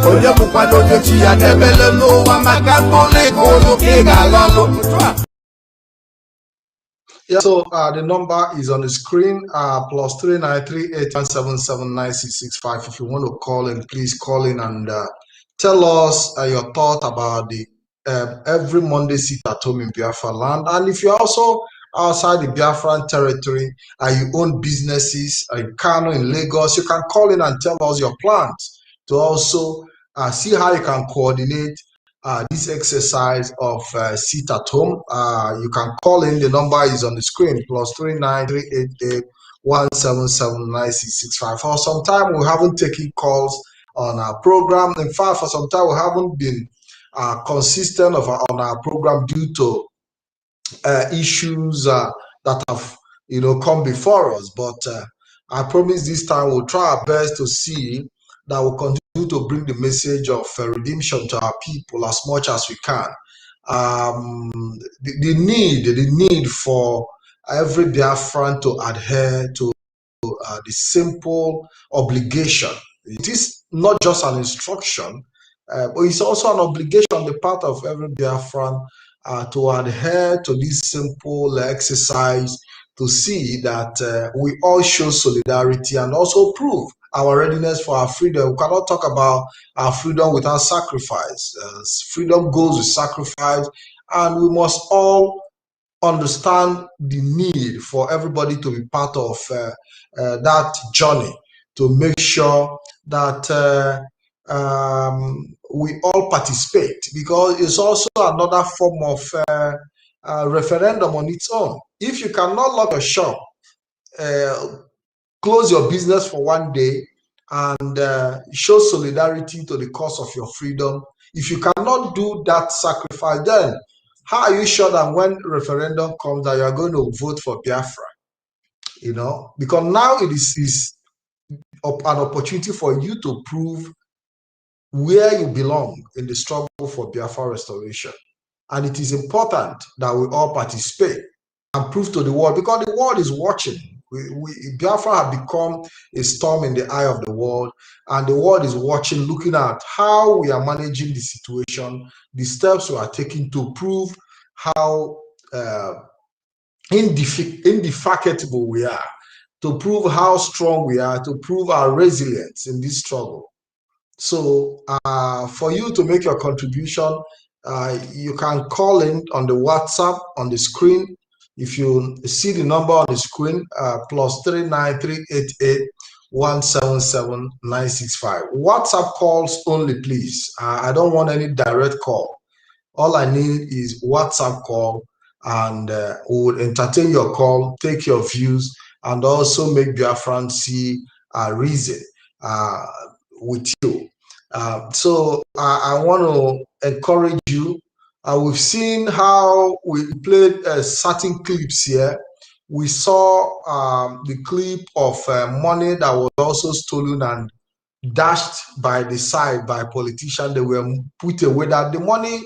Onye bukwa onye chi ya debelu n'ụwa maka mkpụrụ ikulu ka ị ga-aghọlụ. Yeah, so the number is on the screen, plus 393-817-7665. If you want to call in, please call in and tell us your thought about the every Monday sit at home in Biafra land. And if you're also outside the Biafran territory and you own businesses in Kanu, in Lagos, you can call in and tell us your plans to also see how you can coordinate this exercise of sit at home. You can call in. The number is on the screen, plus 39388-177-9665. For some time, we haven't taken calls on our program. In fact, for some time, we haven't been consistent on our program due to issues that have come before us. But I promise this time we'll try our best to see that we'll continue to bring the message of redemption to our people as much as we can. The need for every Biafran to adhere to the simple obligation. It is not just an instruction, but it's also an obligation on the part of every Biafran to adhere to this simple exercise to see that we all show solidarity and also prove our readiness for our freedom. We cannot talk about our freedom without sacrifice. Freedom goes with sacrifice, and we must all understand the need for everybody to be part of that journey to make sure that we all participate, because it's also another form of referendum on its own. If you cannot lock your shop, close your business for one day, and show solidarity to the cause of your freedom, if you cannot do that sacrifice, then how are you sure that when referendum comes that you are going to vote for Biafra? You know, because now it is an opportunity for you to prove where you belong in the struggle for Biafra restoration. And it is important that we all participate and prove to the world, because the world is watching. Biafra have become a storm in the eye of the world, and the world is watching, looking at how we are managing the situation, the steps we are taking to prove how indefatigable we are, to prove how strong we are, to prove our resilience in this struggle. So for you to make your contribution, you can call in on the WhatsApp on the screen. If you see the number on the screen, +39388 177 WhatsApp calls only, please. I don't want any direct call. All I need is WhatsApp call, and we will entertain your call, take your views, and also make Biafran see a reason with you. So I want to encourage you. We've seen how we played certain clips here. We saw the clip of money that was also stolen and dashed by the side by politicians. They were put away, that the money,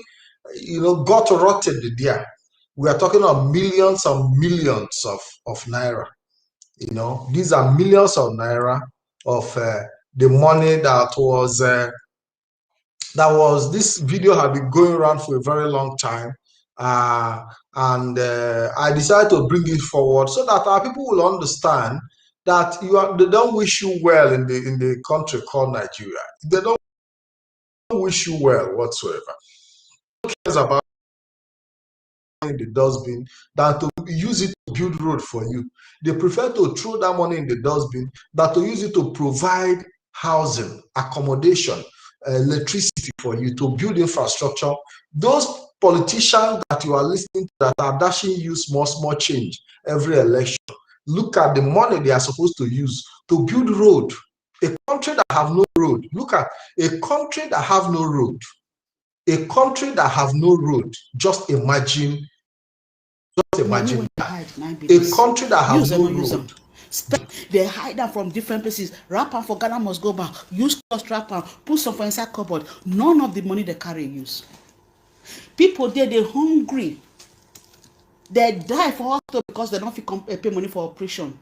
you know, got rotted there. We are talking of millions and millions of naira. You know, these are millions of naira of the money that was this video had been going around for a very long time, and I decided to bring it forward so that our people will understand that they don't wish you well in the country called Nigeria. They don't wish you well whatsoever. Who cares about in the dustbin than to use it to build road for you? They prefer to throw that money in the dustbin than to use it to provide housing, accommodation, electricity for you, to build infrastructure. Those politicians that you are listening to that are dashing you small change every election, look at the money they are supposed to use to build road. A country that have no road, look at a country that have no road. A country that have no road, just imagine a country that have no road. They hide them from different places. Rapper for Ghana must go back. Use cost rapper, put some for inside cupboard. None of the money they carry use. People there, they're hungry. They die for hospital because they don't fit pay money for operation.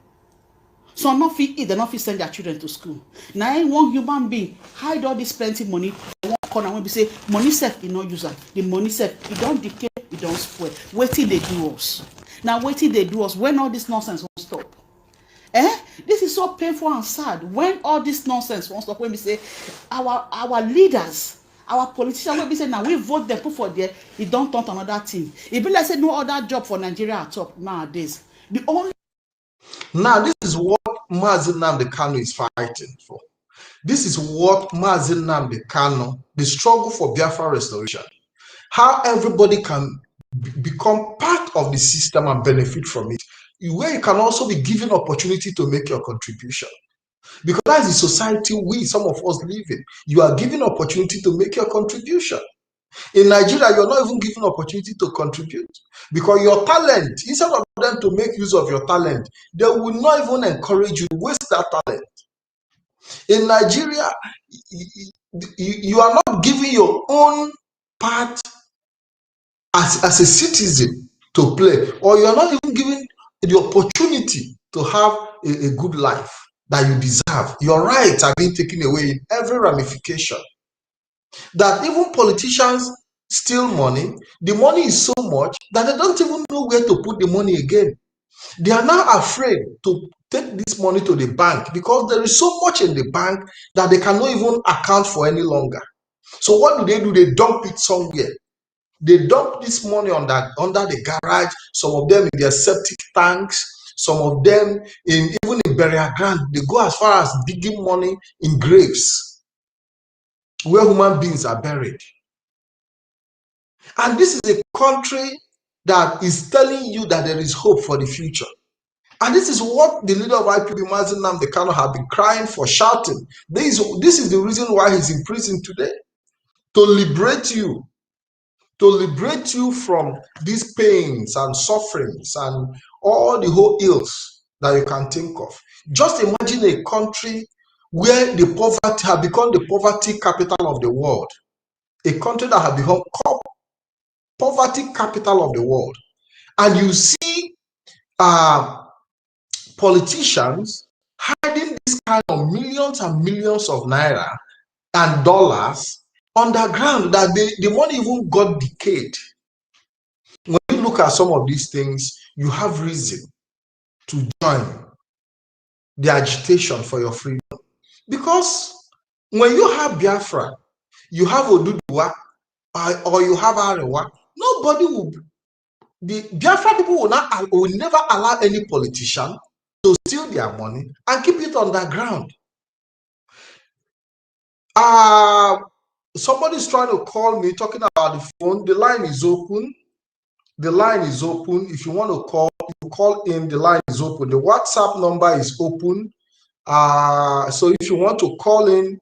So not fit eat, they not fit send their children to school. Now one human being hide all this plenty money for one corner when we say money self is not user. The money self, it don't decay, it don't spoil. Wait till they do us. Now wait till they do us when all this nonsense won't stop. This is so painful and sad. When all this nonsense won't stop, when we say our leaders, our politicians, when we say now we vote them, put for there, it don't turn to another thing. It be like say no other job for Nigeria at top nowadays. The only Now this is what Mazi Nnamdi Kanu is fighting for. This is what Mazi Nnamdi Kanu, the struggle for Biafra restoration, how everybody can become part of the system and benefit from it, where you can also be given opportunity to make your contribution. Because that's the society some of us live in. You are given opportunity to make your contribution. In Nigeria, you're not even given opportunity to contribute, because your talent, instead of them to make use of your talent, they will not even encourage you to waste that talent. In Nigeria, you are not giving your own part as a citizen to play, or you are not even given the opportunity to have a good life that you deserve. Your rights are being taken away in every ramification. That even politicians steal money. The money is so much that they don't even know where to put the money again. They are now afraid to take this money to the bank because there is so much in the bank that they cannot even account for any longer. So what do? They dump it somewhere. They dump this money under the garage, some of them in their septic tanks, some of them even in burial ground. They go as far as digging money in graves where human beings are buried. And this is a country that is telling you that there is hope for the future. And this is what the leader of IPOB, Mazi Nnamdi Kanu, have been crying for, shouting. This is the reason why he's in prison today, to liberate you from these pains and sufferings and all the whole ills that you can think of. Just imagine a country where the poverty has become the poverty capital of the world, a country that has become poverty capital of the world, and you see politicians hiding this kind of millions and millions of naira and dollars underground, that the money even got decayed. When you look at some of these things, you have reason to join the agitation for your freedom. Because when you have Biafra, you have Oduduwa, or you have Arewa, nobody will, the Biafra people will never allow any politician to steal their money and keep it underground. Somebody's trying to call me, talking about the phone. The line is open. The line is open. If you want to call, you call in. The line is open. The WhatsApp number is open. So if you want to call in,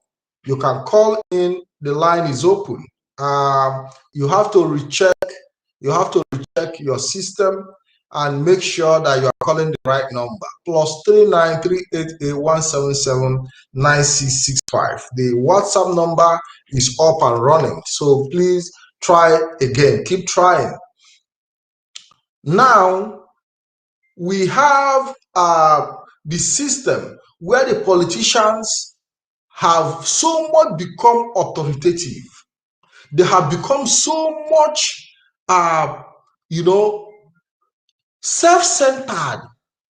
you can call in. The line is open. You have to recheck. You have to recheck your system and make sure that you are calling the right number. +39 388 177 9665. The WhatsApp number is up and running. So please try again. Keep trying. Now we have the system where the politicians have so much become authoritative. They have become so much, self-centered,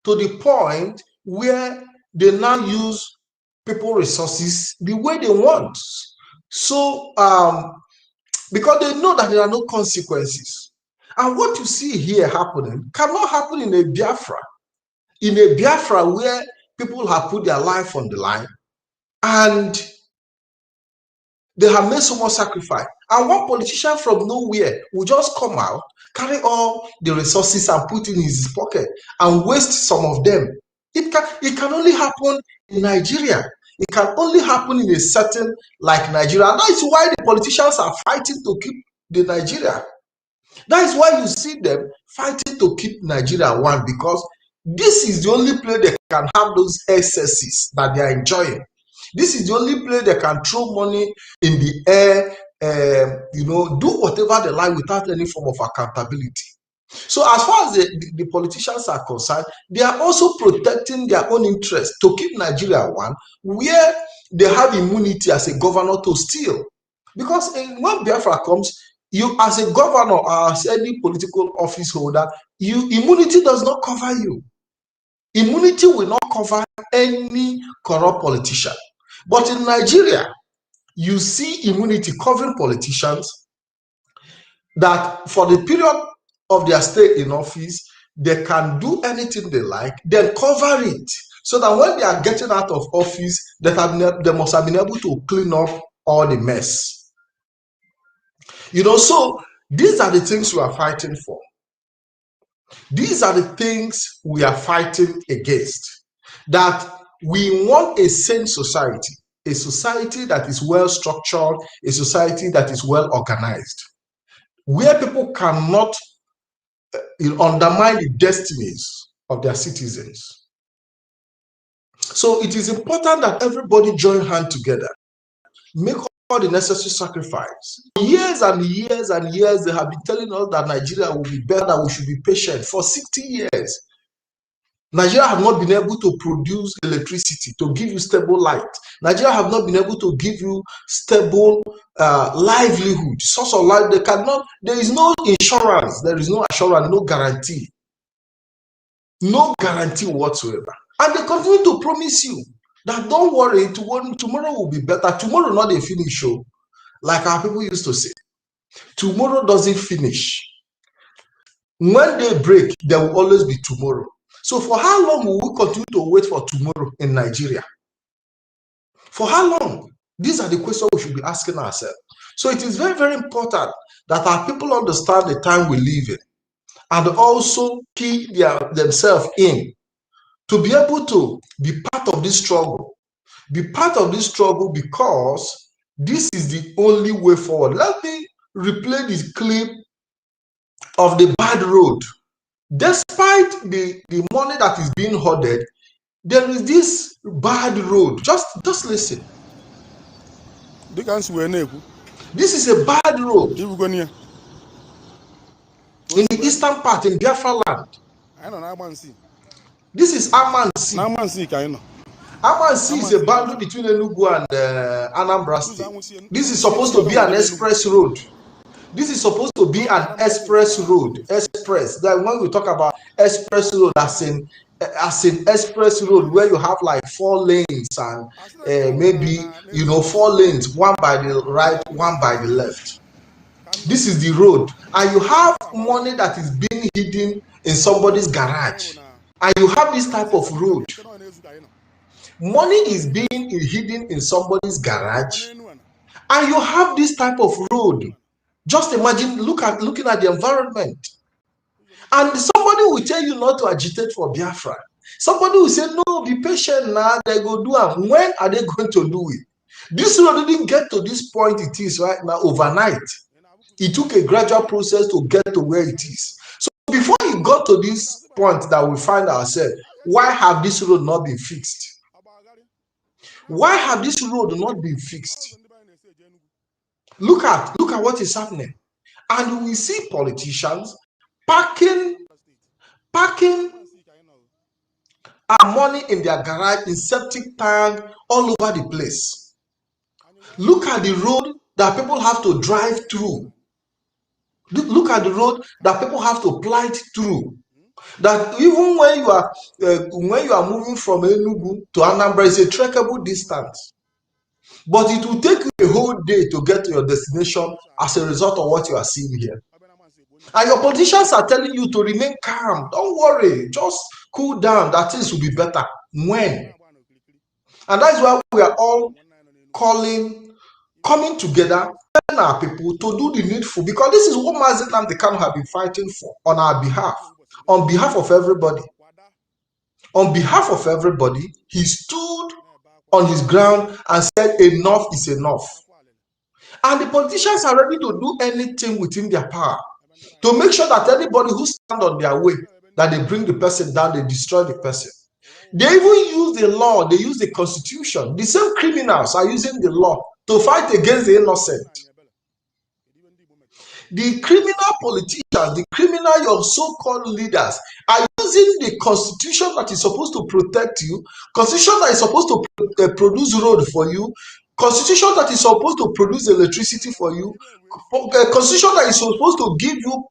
to the point where they now use people resources the way they want. So, because they know that there are no consequences. And what you see here happening cannot happen in a Biafra. In a Biafra where people have put their life on the line and they have made so much sacrifice. And one politician from nowhere will just come out, carry all the resources and put in his pocket and waste some of them. It can only happen in Nigeria. It can only happen in a certain like Nigeria. And that is why the politicians are fighting to keep the Nigeria. That is why you see them fighting to keep Nigeria one, because this is the only place they can have those excesses that they are enjoying. This is the only place they can throw money in the air, do whatever they like without any form of accountability. So as far as the politicians are concerned, they are also protecting their own interests to keep Nigeria one, where they have immunity as a governor to steal. Because when Biafra comes, you as a governor or as any political office holder, immunity does not cover you. Immunity will not cover any corrupt politician. But in Nigeria, you see immunity covering politicians that for the period of their stay in office, they can do anything they like, then cover it. So that when they are getting out of office, they must have been able to clean up all the mess. So these are the things we are fighting for. These are the things we are fighting against. That we want a sane society, a society that is well structured, a society that is well organized, where people cannot undermine the destinies of their citizens. So it is important that everybody join hands together, make all the necessary sacrifice. Years and years and years, they have been telling us that Nigeria will be better, that we should be patient. For 60 years, Nigeria have not been able to produce electricity to give you stable light. Nigeria have not been able to give you stable livelihood, source of life. They cannot. There is no insurance. There is no assurance. No guarantee. No guarantee whatsoever. And they continue to promise you that don't worry, tomorrow will be better. Tomorrow not a finish show. Like our people used to say. Tomorrow doesn't finish. When they break, there will always be tomorrow. So for how long will we continue to wait for tomorrow in Nigeria? For how long? These are the questions we should be asking ourselves. So it is very, very important that our people understand the time we live in and also key themselves in to be able to be part of this struggle. Be part of this struggle because this is the only way forward. Let me replay this clip of the bad road. Despite the money that is being hoarded, there is this bad road. Just listen. This is a bad road in the eastern part in Biafra land. This is Amansi. Amansi is a boundary between Enugu and Anambra State. This is supposed to be an express road. This is supposed to be an express road. Express. That when we talk about express road, as in express road where you have like 4 lanes and maybe 4 lanes, one by the right, one by the left. This is the road, and you have money that is being hidden in somebody's garage, and you have this type of road. Money is being hidden in somebody's garage, and you have this type of road. Just imagine, looking at the environment. And somebody will tell you not to agitate for Biafra. Somebody will say, no, be patient now, they go do it. When are they going to do it? This road didn't get to this point it is right now overnight. It took a gradual process to get to where it is. So before it got to this point that we find ourselves, why have this road not been fixed? Why have this road not been fixed? Look at what is happening. And we see politicians packing our money in their garage, in septic tank, all over the place. Look at the road that people have to drive through. Look at the road that people have to plight through. That even when you are moving from Enugu to Anambra, it's a trekkable distance. But it will take you a whole day to get to your destination as a result of what you are seeing here. And your politicians are telling you to remain calm. Don't worry. Just cool down. That things will be better. When? And that's why we are all coming together, telling our people to do the needful. Because this is what Mazi Nnamdi Kanu have been fighting for on our behalf. On behalf of everybody. On behalf of everybody, he stood on his ground and said enough is enough. And the politicians are ready to do anything within their power to make sure that anybody who stands on their way, that they bring the person down, they destroy the person. They even use the law, they use the constitution. The same criminals are using the law to fight against the innocent. The criminal politicians, the criminal, your so-called leaders, are using the constitution that is supposed to protect you, constitution that is supposed to produce road for you, constitution that is supposed to produce electricity for you, constitution that is supposed to give you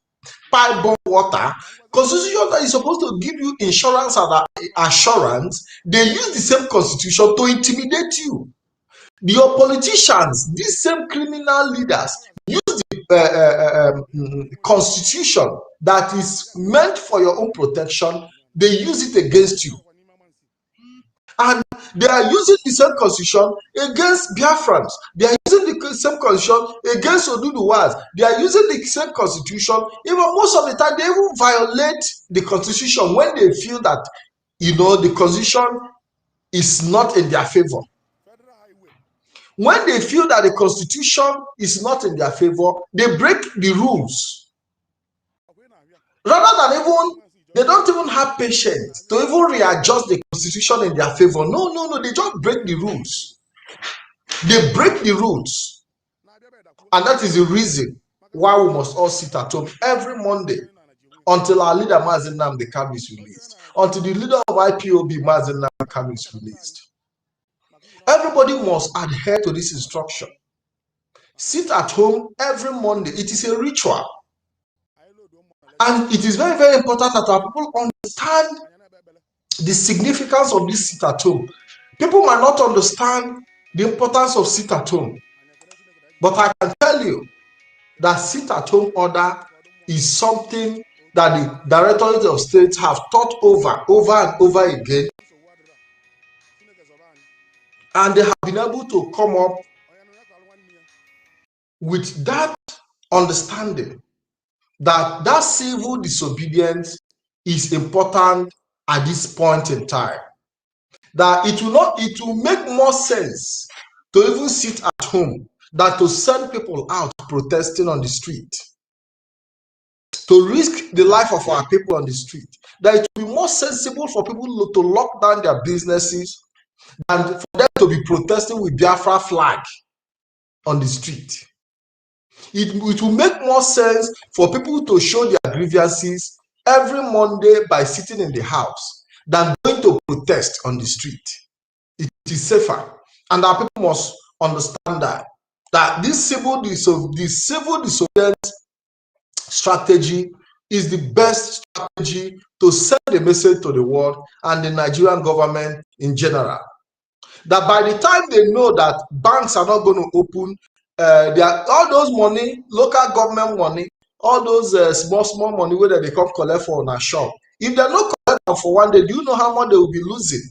pipe-borne water, constitution that is supposed to give you insurance and assurance. They use the same constitution to intimidate you. Your politicians, these same criminal leaders, use the constitution that is meant for your own protection. They use it against you. And they are using the same constitution against Biafrans. They are using the same constitution against Oduduwas. They are using the same constitution. Even most of the time, they even violate the constitution when they feel that, the constitution is not in their favor. When they feel that the constitution is not in their favor, they break the rules. Rather than they don't even have patience to even readjust the constitution in their favor. No, they just break the rules. They break the rules. And that is the reason why we must all sit at home every Monday until our leader Mazi Nnamdi Kanu is released. Until the leader of IPOB Mazi Nnamdi Kanu is released. Everybody must adhere to this instruction. Sit at home every Monday. It is a ritual. And it is very, very important that our people understand the significance of this sit at home. People might not understand the importance of sit at home, but I can tell you that sit at home order is something that the Directorate of State have thought over and over again, and they have been able to come up with that understanding that that civil disobedience is important at this point in time. That it will make more sense to even sit at home than to send people out protesting on the street, to risk the life of our people on the street. That it will be more sensible for people to lock down their businesses than for them to be protesting with Biafra flag on the street. It will make more sense for people to show their grievances every Monday by sitting in the house than going to protest on the street. It is safer, and our people must understand that this civil disobedience strategy is the best strategy to send a message to the world and the Nigerian government in general. That by the time they know that banks are not going to open, all those money, local government money, all those small money where they come collect for on a shop, if they're not collecting for one day, do you know how much they will be losing?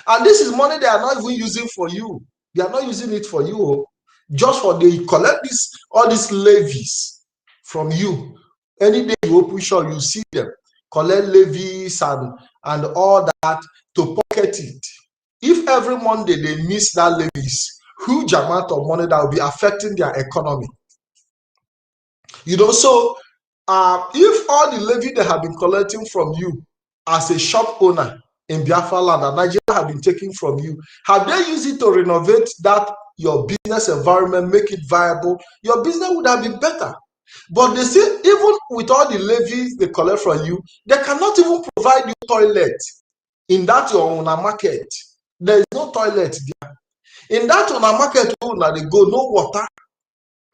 And this is money they are not even using for you. They are not using it for you, just for they collect all these levies from you. Any day you open shop, you see them collect levies and all that to pocket it. If every Monday they miss that levies, huge amount of money that will be affecting their economy. You know, so if all the levy they have been collecting from you as a shop owner in Biafra land and Nigeria have been taking from you, have they used it to renovate that your business environment, make it viable? Your business would have been better. But they say even with all the levies they collect from you, they cannot even provide you toilet in that your own market. There is no toilet there. In that on a market, they go no water.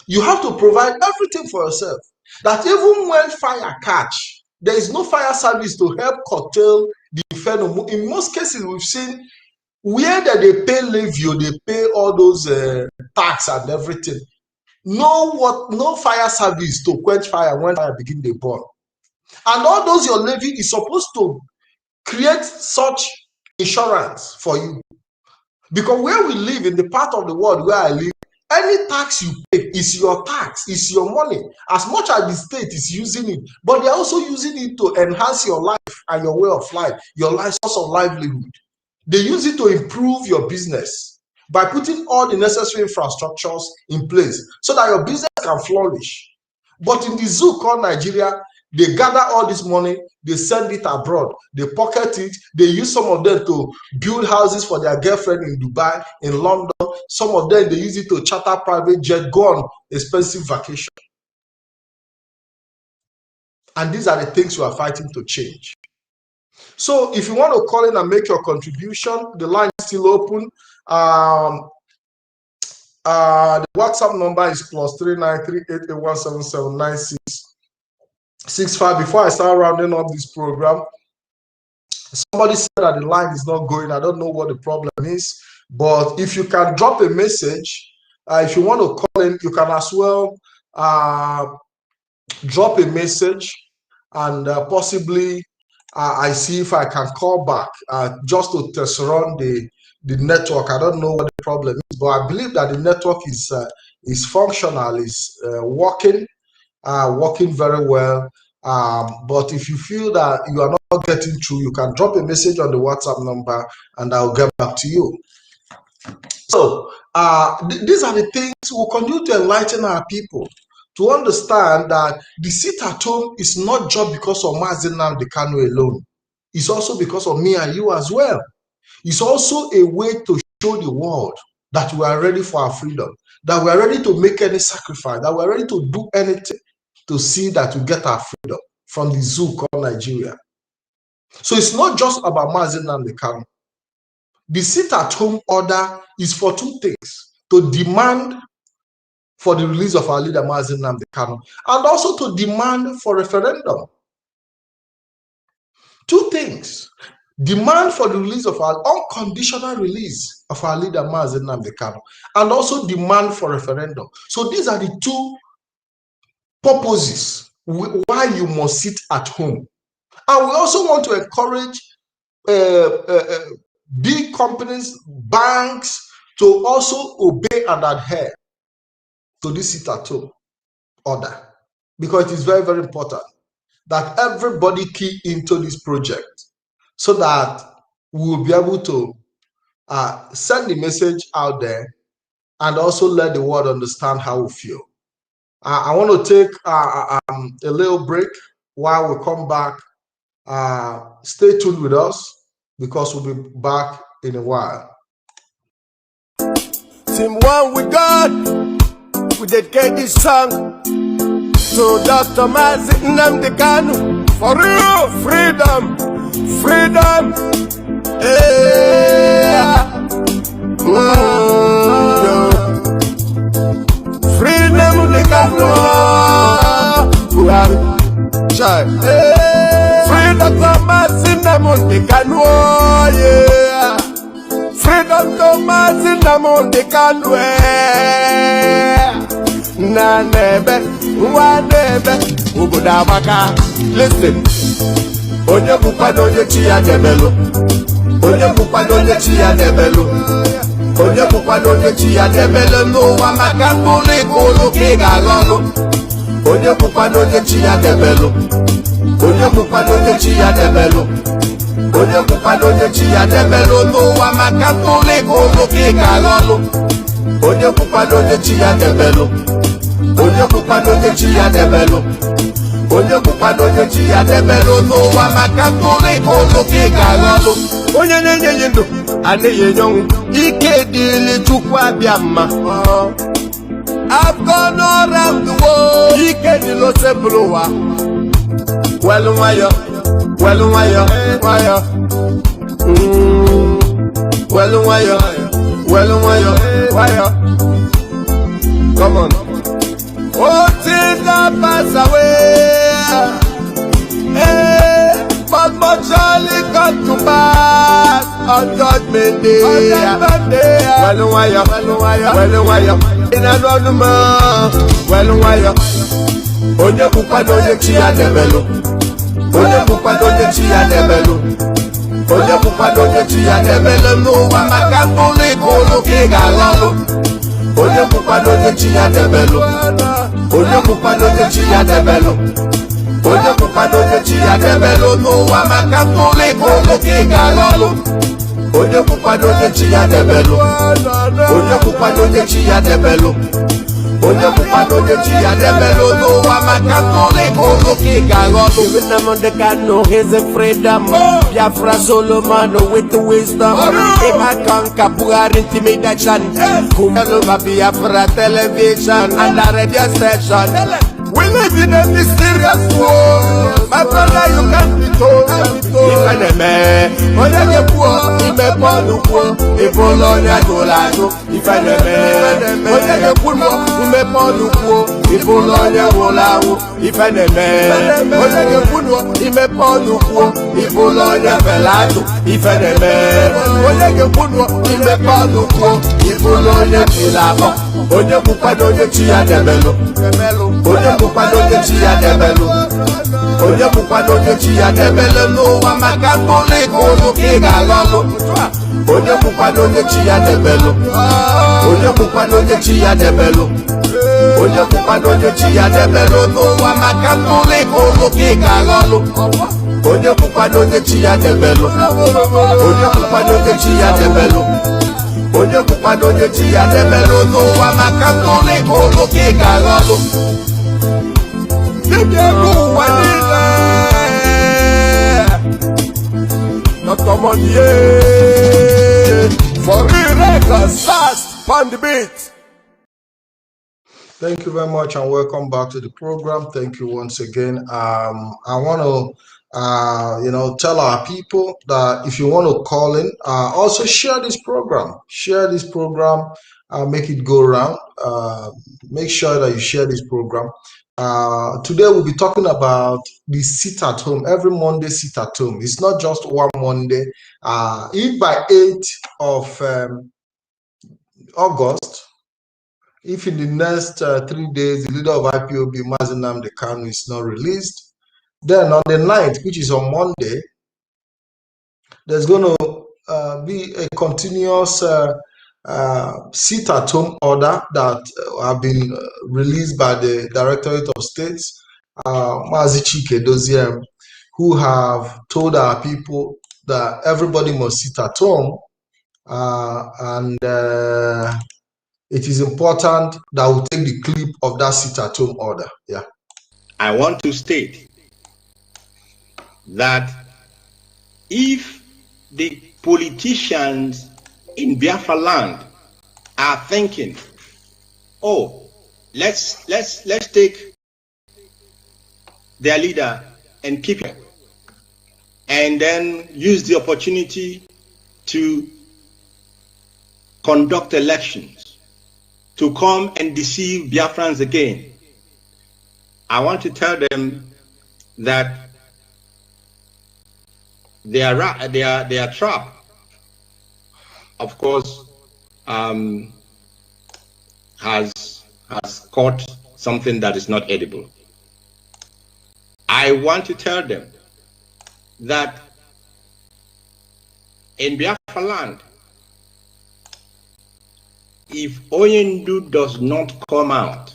You have to provide everything for yourself. That even when fire catch, there is no fire service to help curtail the inferno. In most cases, we've seen where they pay levy, they pay all those tax and everything. No fire service to quench fire when fire begin to burn. And all those your levy is supposed to create such insurance for you. Because where we live, in the part of the world where I live, any tax you pay is your tax, is your money. As much as the state is using it, but they're also using it to enhance your life and your way of life, your source of livelihood. They use it to improve your business by putting all the necessary infrastructures in place so that your business can flourish. But in the zoo called Nigeria, they gather all this money, they send it abroad, they pocket it, they use some of them to build houses for their girlfriend in Dubai, in London. Some of them, they use it to charter private jet, go on expensive vacation. And these are the things we are fighting to change. So if you want to call in and make your contribution, the line is still open. The WhatsApp number is +39388177965. Before I start rounding up this program, somebody said that the line is not going. I don't know what the problem is, but if you can drop a message, if you want to call in, you can as well drop a message, and possibly I see if I can call back just to test run the network. I don't know what the problem is, but I believe that the network is functional, is working very well. But if you feel that you are not getting through, you can drop a message on the WhatsApp number and I'll get back to you. So these are the things we'll continue to enlighten our people to understand that the sit at home is not just because of Mazi Nnamdi Kanu alone. It's also because of me and you as well. It's also a way to show the world that we are ready for our freedom, that we are ready to make any sacrifice, that we are ready to do anything to see that we get our freedom from the zoo called Nigeria. So it's not just about Mazi Nnamdi Kanu. The sit-at-home order is for two things: to demand for the release of our leader Mazi Nnamdi Kanu, and also to demand for referendum. Two things. Demand for the release of our unconditional release of our leader Mazi Nnamdi Kanu, and also demand for referendum. So these are the two purposes why you must sit at home. And we also want to encourage big companies, banks to also obey and adhere to this sit at home order, because it is very, very important that everybody key into this project so that we will be able to send the message out there and also let the world understand how we feel. I want to take a little break. While we come back, stay tuned with us because we'll be back in a while. Team one with God, we dedicate this song to Dr. Mazi Nnamdi Kanu. For real, freedom, freedom. Yeah. Freedom, the Kanu. Freedom, Dr. Mazi Nnamdi Kanu. Yeah. Freedom, Dr. Mazi Nnamdi Kanu. Na nebe, wa nebe, ubuda maka. Listen. Onye bukwa onye chi ya debelu. Onye bukwa onye chi ya debelu. Onye bukwa onye chi ya debelu n'ụwa maka mkpụrụ ikulu ka ị ga-aghọlụ. Onye bukwa onye chi ya debelu. Onye bukwa onye chi ya debelu. Onye bukwa onye chi ya debelu n'ụwa maka mkpụrụ ikulu ka ị ga-aghọlụ. Onye bukwa onye chi ya debelu. Onye bukwa onye chi ya debelu. Onye bukwa onye chi ya debelu n'ụwa maka mkpụrụ ikulu ka ị ga-aghọlụ. Onye na-enye ndụ adịghị enye ọnwụ. Ike dịrị Chukwu abịa mma. I've gone all around the world. Ike dịrị osebụrụ ụwa. Welu nwayọ, welu nwayọ, nwayọ. Welu nwayọ, welu nwayọ, nwayọ. Come on. Oh, things that pass away, but much surely come to pass on Judgment Day. Well, why, in another man, well, why, onye bukwa onye chi ya debelu. Onye bukwa onye chi ya debelu. Onye bukwa onye chi ya debelu n'ụwa maka mkpụrụ ikulu ka ị ga-aghọlụ. Onye bukwa onye chi ya debelu. Onye bukwa onye chi ya debelu. Onye bukwa onye chi ya debelu n'ụwa maka mkpụrụ ikulu ka ị ga-aghọlụ. Onye bukwa onye chi ya debelu. Onye bukwa onye chi ya debelu. Onye bukwa onye chi ya debelu n'ụwa maka mkpụrụ ikulu ka ị ga-aghọlụ. Nnamdi Kanu is a freedom. Biafra Solomon with the wisdom. Ima conquer Buhari intimidation. Kumeluma Biafra television and the radio station. We live in a mysterious world. My brother, you can't be told. If an eme, when I get poor, if a pond poor, if all on your dollar, if an eme, when I get poor, if a pond poor, if all on your dollar, if an eme, when I get poor, if a pond poor, if all on your velato, if an eme, when I get poor, if a pond poor, if all on your velato, onye bukwa onye chi ya debelu. Onye bukwa onye chi ya debelu. Onye bukwa onye chi ya debelu n'ụwa maka mkpụrụ ikulu ka ị ga-aghọlụ. Onye bukwa onye chi ya debelu. Onye bukwa onye chi ya debelu. Onye bukwa onye chi ya debelu n'ụwa maka mkpụrụ ikulu ka ị ga-aghọlụ. Onye bukwa onye chi ya debelu. Onye bukwa onye chi ya debelu. Onye bukwa onye chi ya debelu n'ụwa maka mkpụrụ ikulu ka ị ga-aghọlụ. Dibịa n'ụwa niile, Dr. Monye, for real records, fast, on the beat. Thank you very much and welcome back to the program. Thank you once again. I want to tell our people that if you want to call in, also share this program. Share this program make it go round. Make sure that you share this program. Today we'll be talking about the sit at home. Every Monday sit at home. It's not just one Monday. If by 8th of August, if in the next 3 days the leader of IPOB, Mazi Nnamdi Kanu, is not released, then on the 9th, which is on Monday, there's going to be a continuous sit-at-home order that have been released by the Directorate of State, Mazi, who have told our people that everybody must sit at home, and it is important that we take the clip of that sit-at-home order. Yeah. I want to state that if the politicians in Biafra land are thinking, oh, let's take their leader and keep him, and then use the opportunity to conduct elections, to come and deceive Biafrans again, I want to tell them that their trap, of course, has caught something that is not edible. I want to tell them that in Biafra land, if Oyendu does not come out,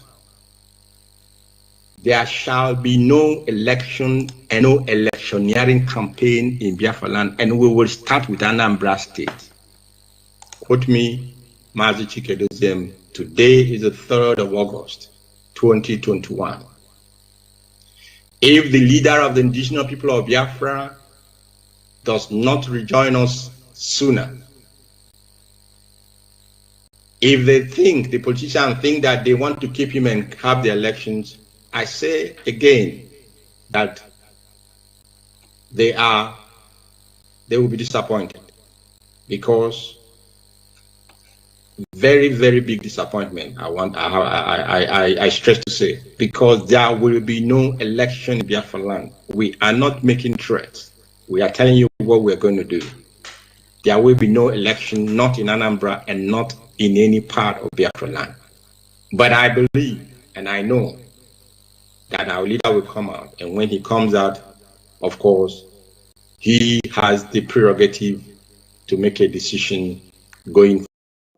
there shall be no election and no electioneering campaign in Biafra land, and we will start with Anambra State. Quote me, Mazi Chikedozie. Today is the 3rd of August, 2021. If the leader of the indigenous people of Biafra does not rejoin us sooner, if they think, the politicians think that they want to keep him and have the elections, I say again that they will be disappointed, because very, very big disappointment. I stress to say, because there will be no election in Biafra land. We are not making threats. We are telling you what we are going to do. There will be no election, not in Anambra and not in any part of Biafra land. But I believe and I know that our leader will come out, and when he comes out, of course, he has the prerogative to make a decision going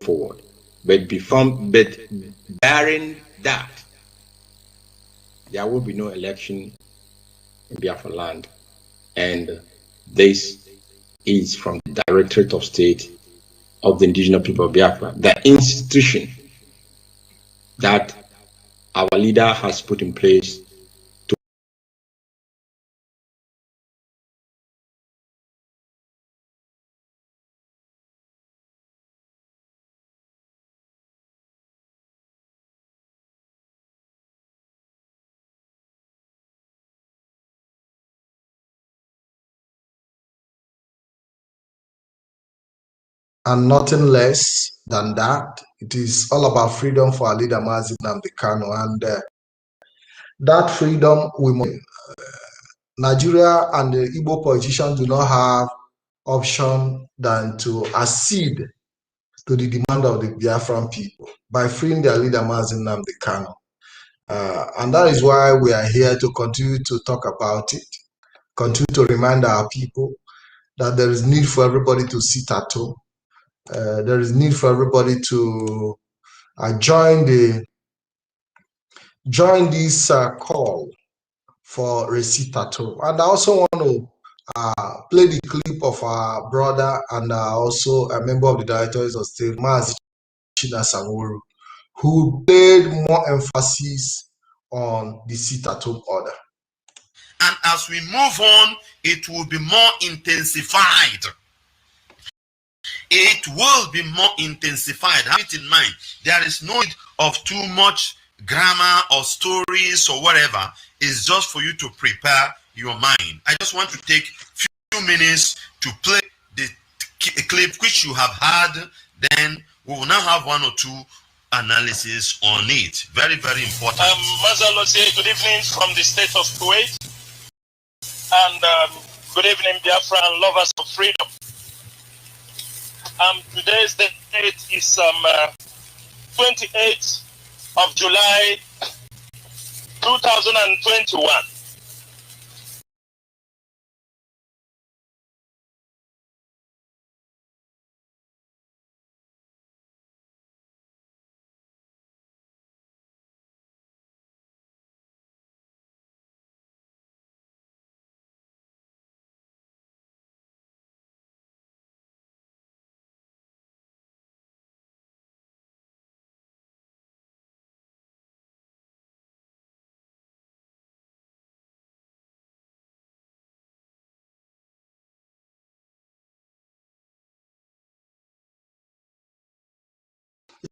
forward. But barring that, there will be no election in Biafra land, and this is from the Directorate of State of the Indigenous People of Biafra, the institution that our leader has put in place to And nothing less than that. It is all about freedom for our leader, Mazi Nnamdi Kanu. And that freedom, Nigeria and the Igbo politicians do not have option than to accede to the demand of the Biafran people by freeing their leader, Mazi Nnamdi Kanu. And that is why we are here to continue to talk about it, continue to remind our people that there is need for everybody to sit at home. There is need for everybody to join this call for a sit at home. And I also want to play the clip of our brother and also a member of the Directorate of State, Mazi, who laid more emphasis on the sit at home order. And as we move on, it will be more intensified. It will be more intensified. Have it in mind. There is no need of too much grammar or stories or whatever. It's just for you to prepare your mind. I just want to take a few minutes to play the clip which you have heard. Then We will now have one or two analysis on it. Very, very important. Mazi, good evening from the state of Kuwait. And good evening, Biafra and lovers of freedom. Today's date is 28th of July 2021.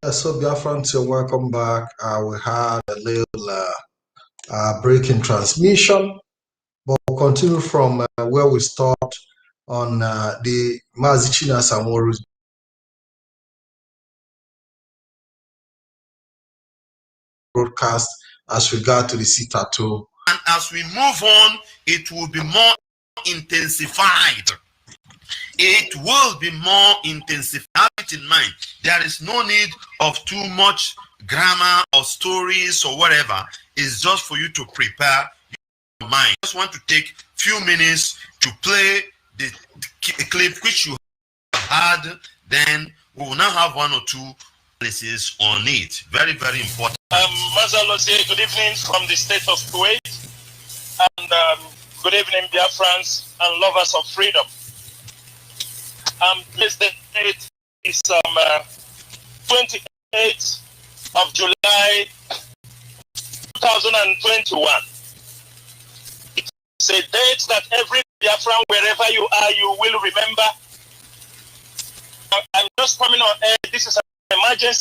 Yeah, so Biafrans, welcome back. We had a little break in transmission, but we'll continue from where we start on the Mazi Samoru's broadcast as regard to the Sitato. And as we move on, it will be more intensified. It will be more intensified. Have it in mind. There is no need of too much grammar or stories or whatever. It's just for you to prepare your mind. I just want to take a few minutes to play the clip which you had. Then we will now have one or two analysis on it. Very, very important. Mazi, good evening from the state of Kuwait. And good evening, Biafrans and lovers of freedom. Today's date is 28th of July 2021. It's a date that every Biafran, wherever you are, you will remember. I'm just coming on air. This is an emergency.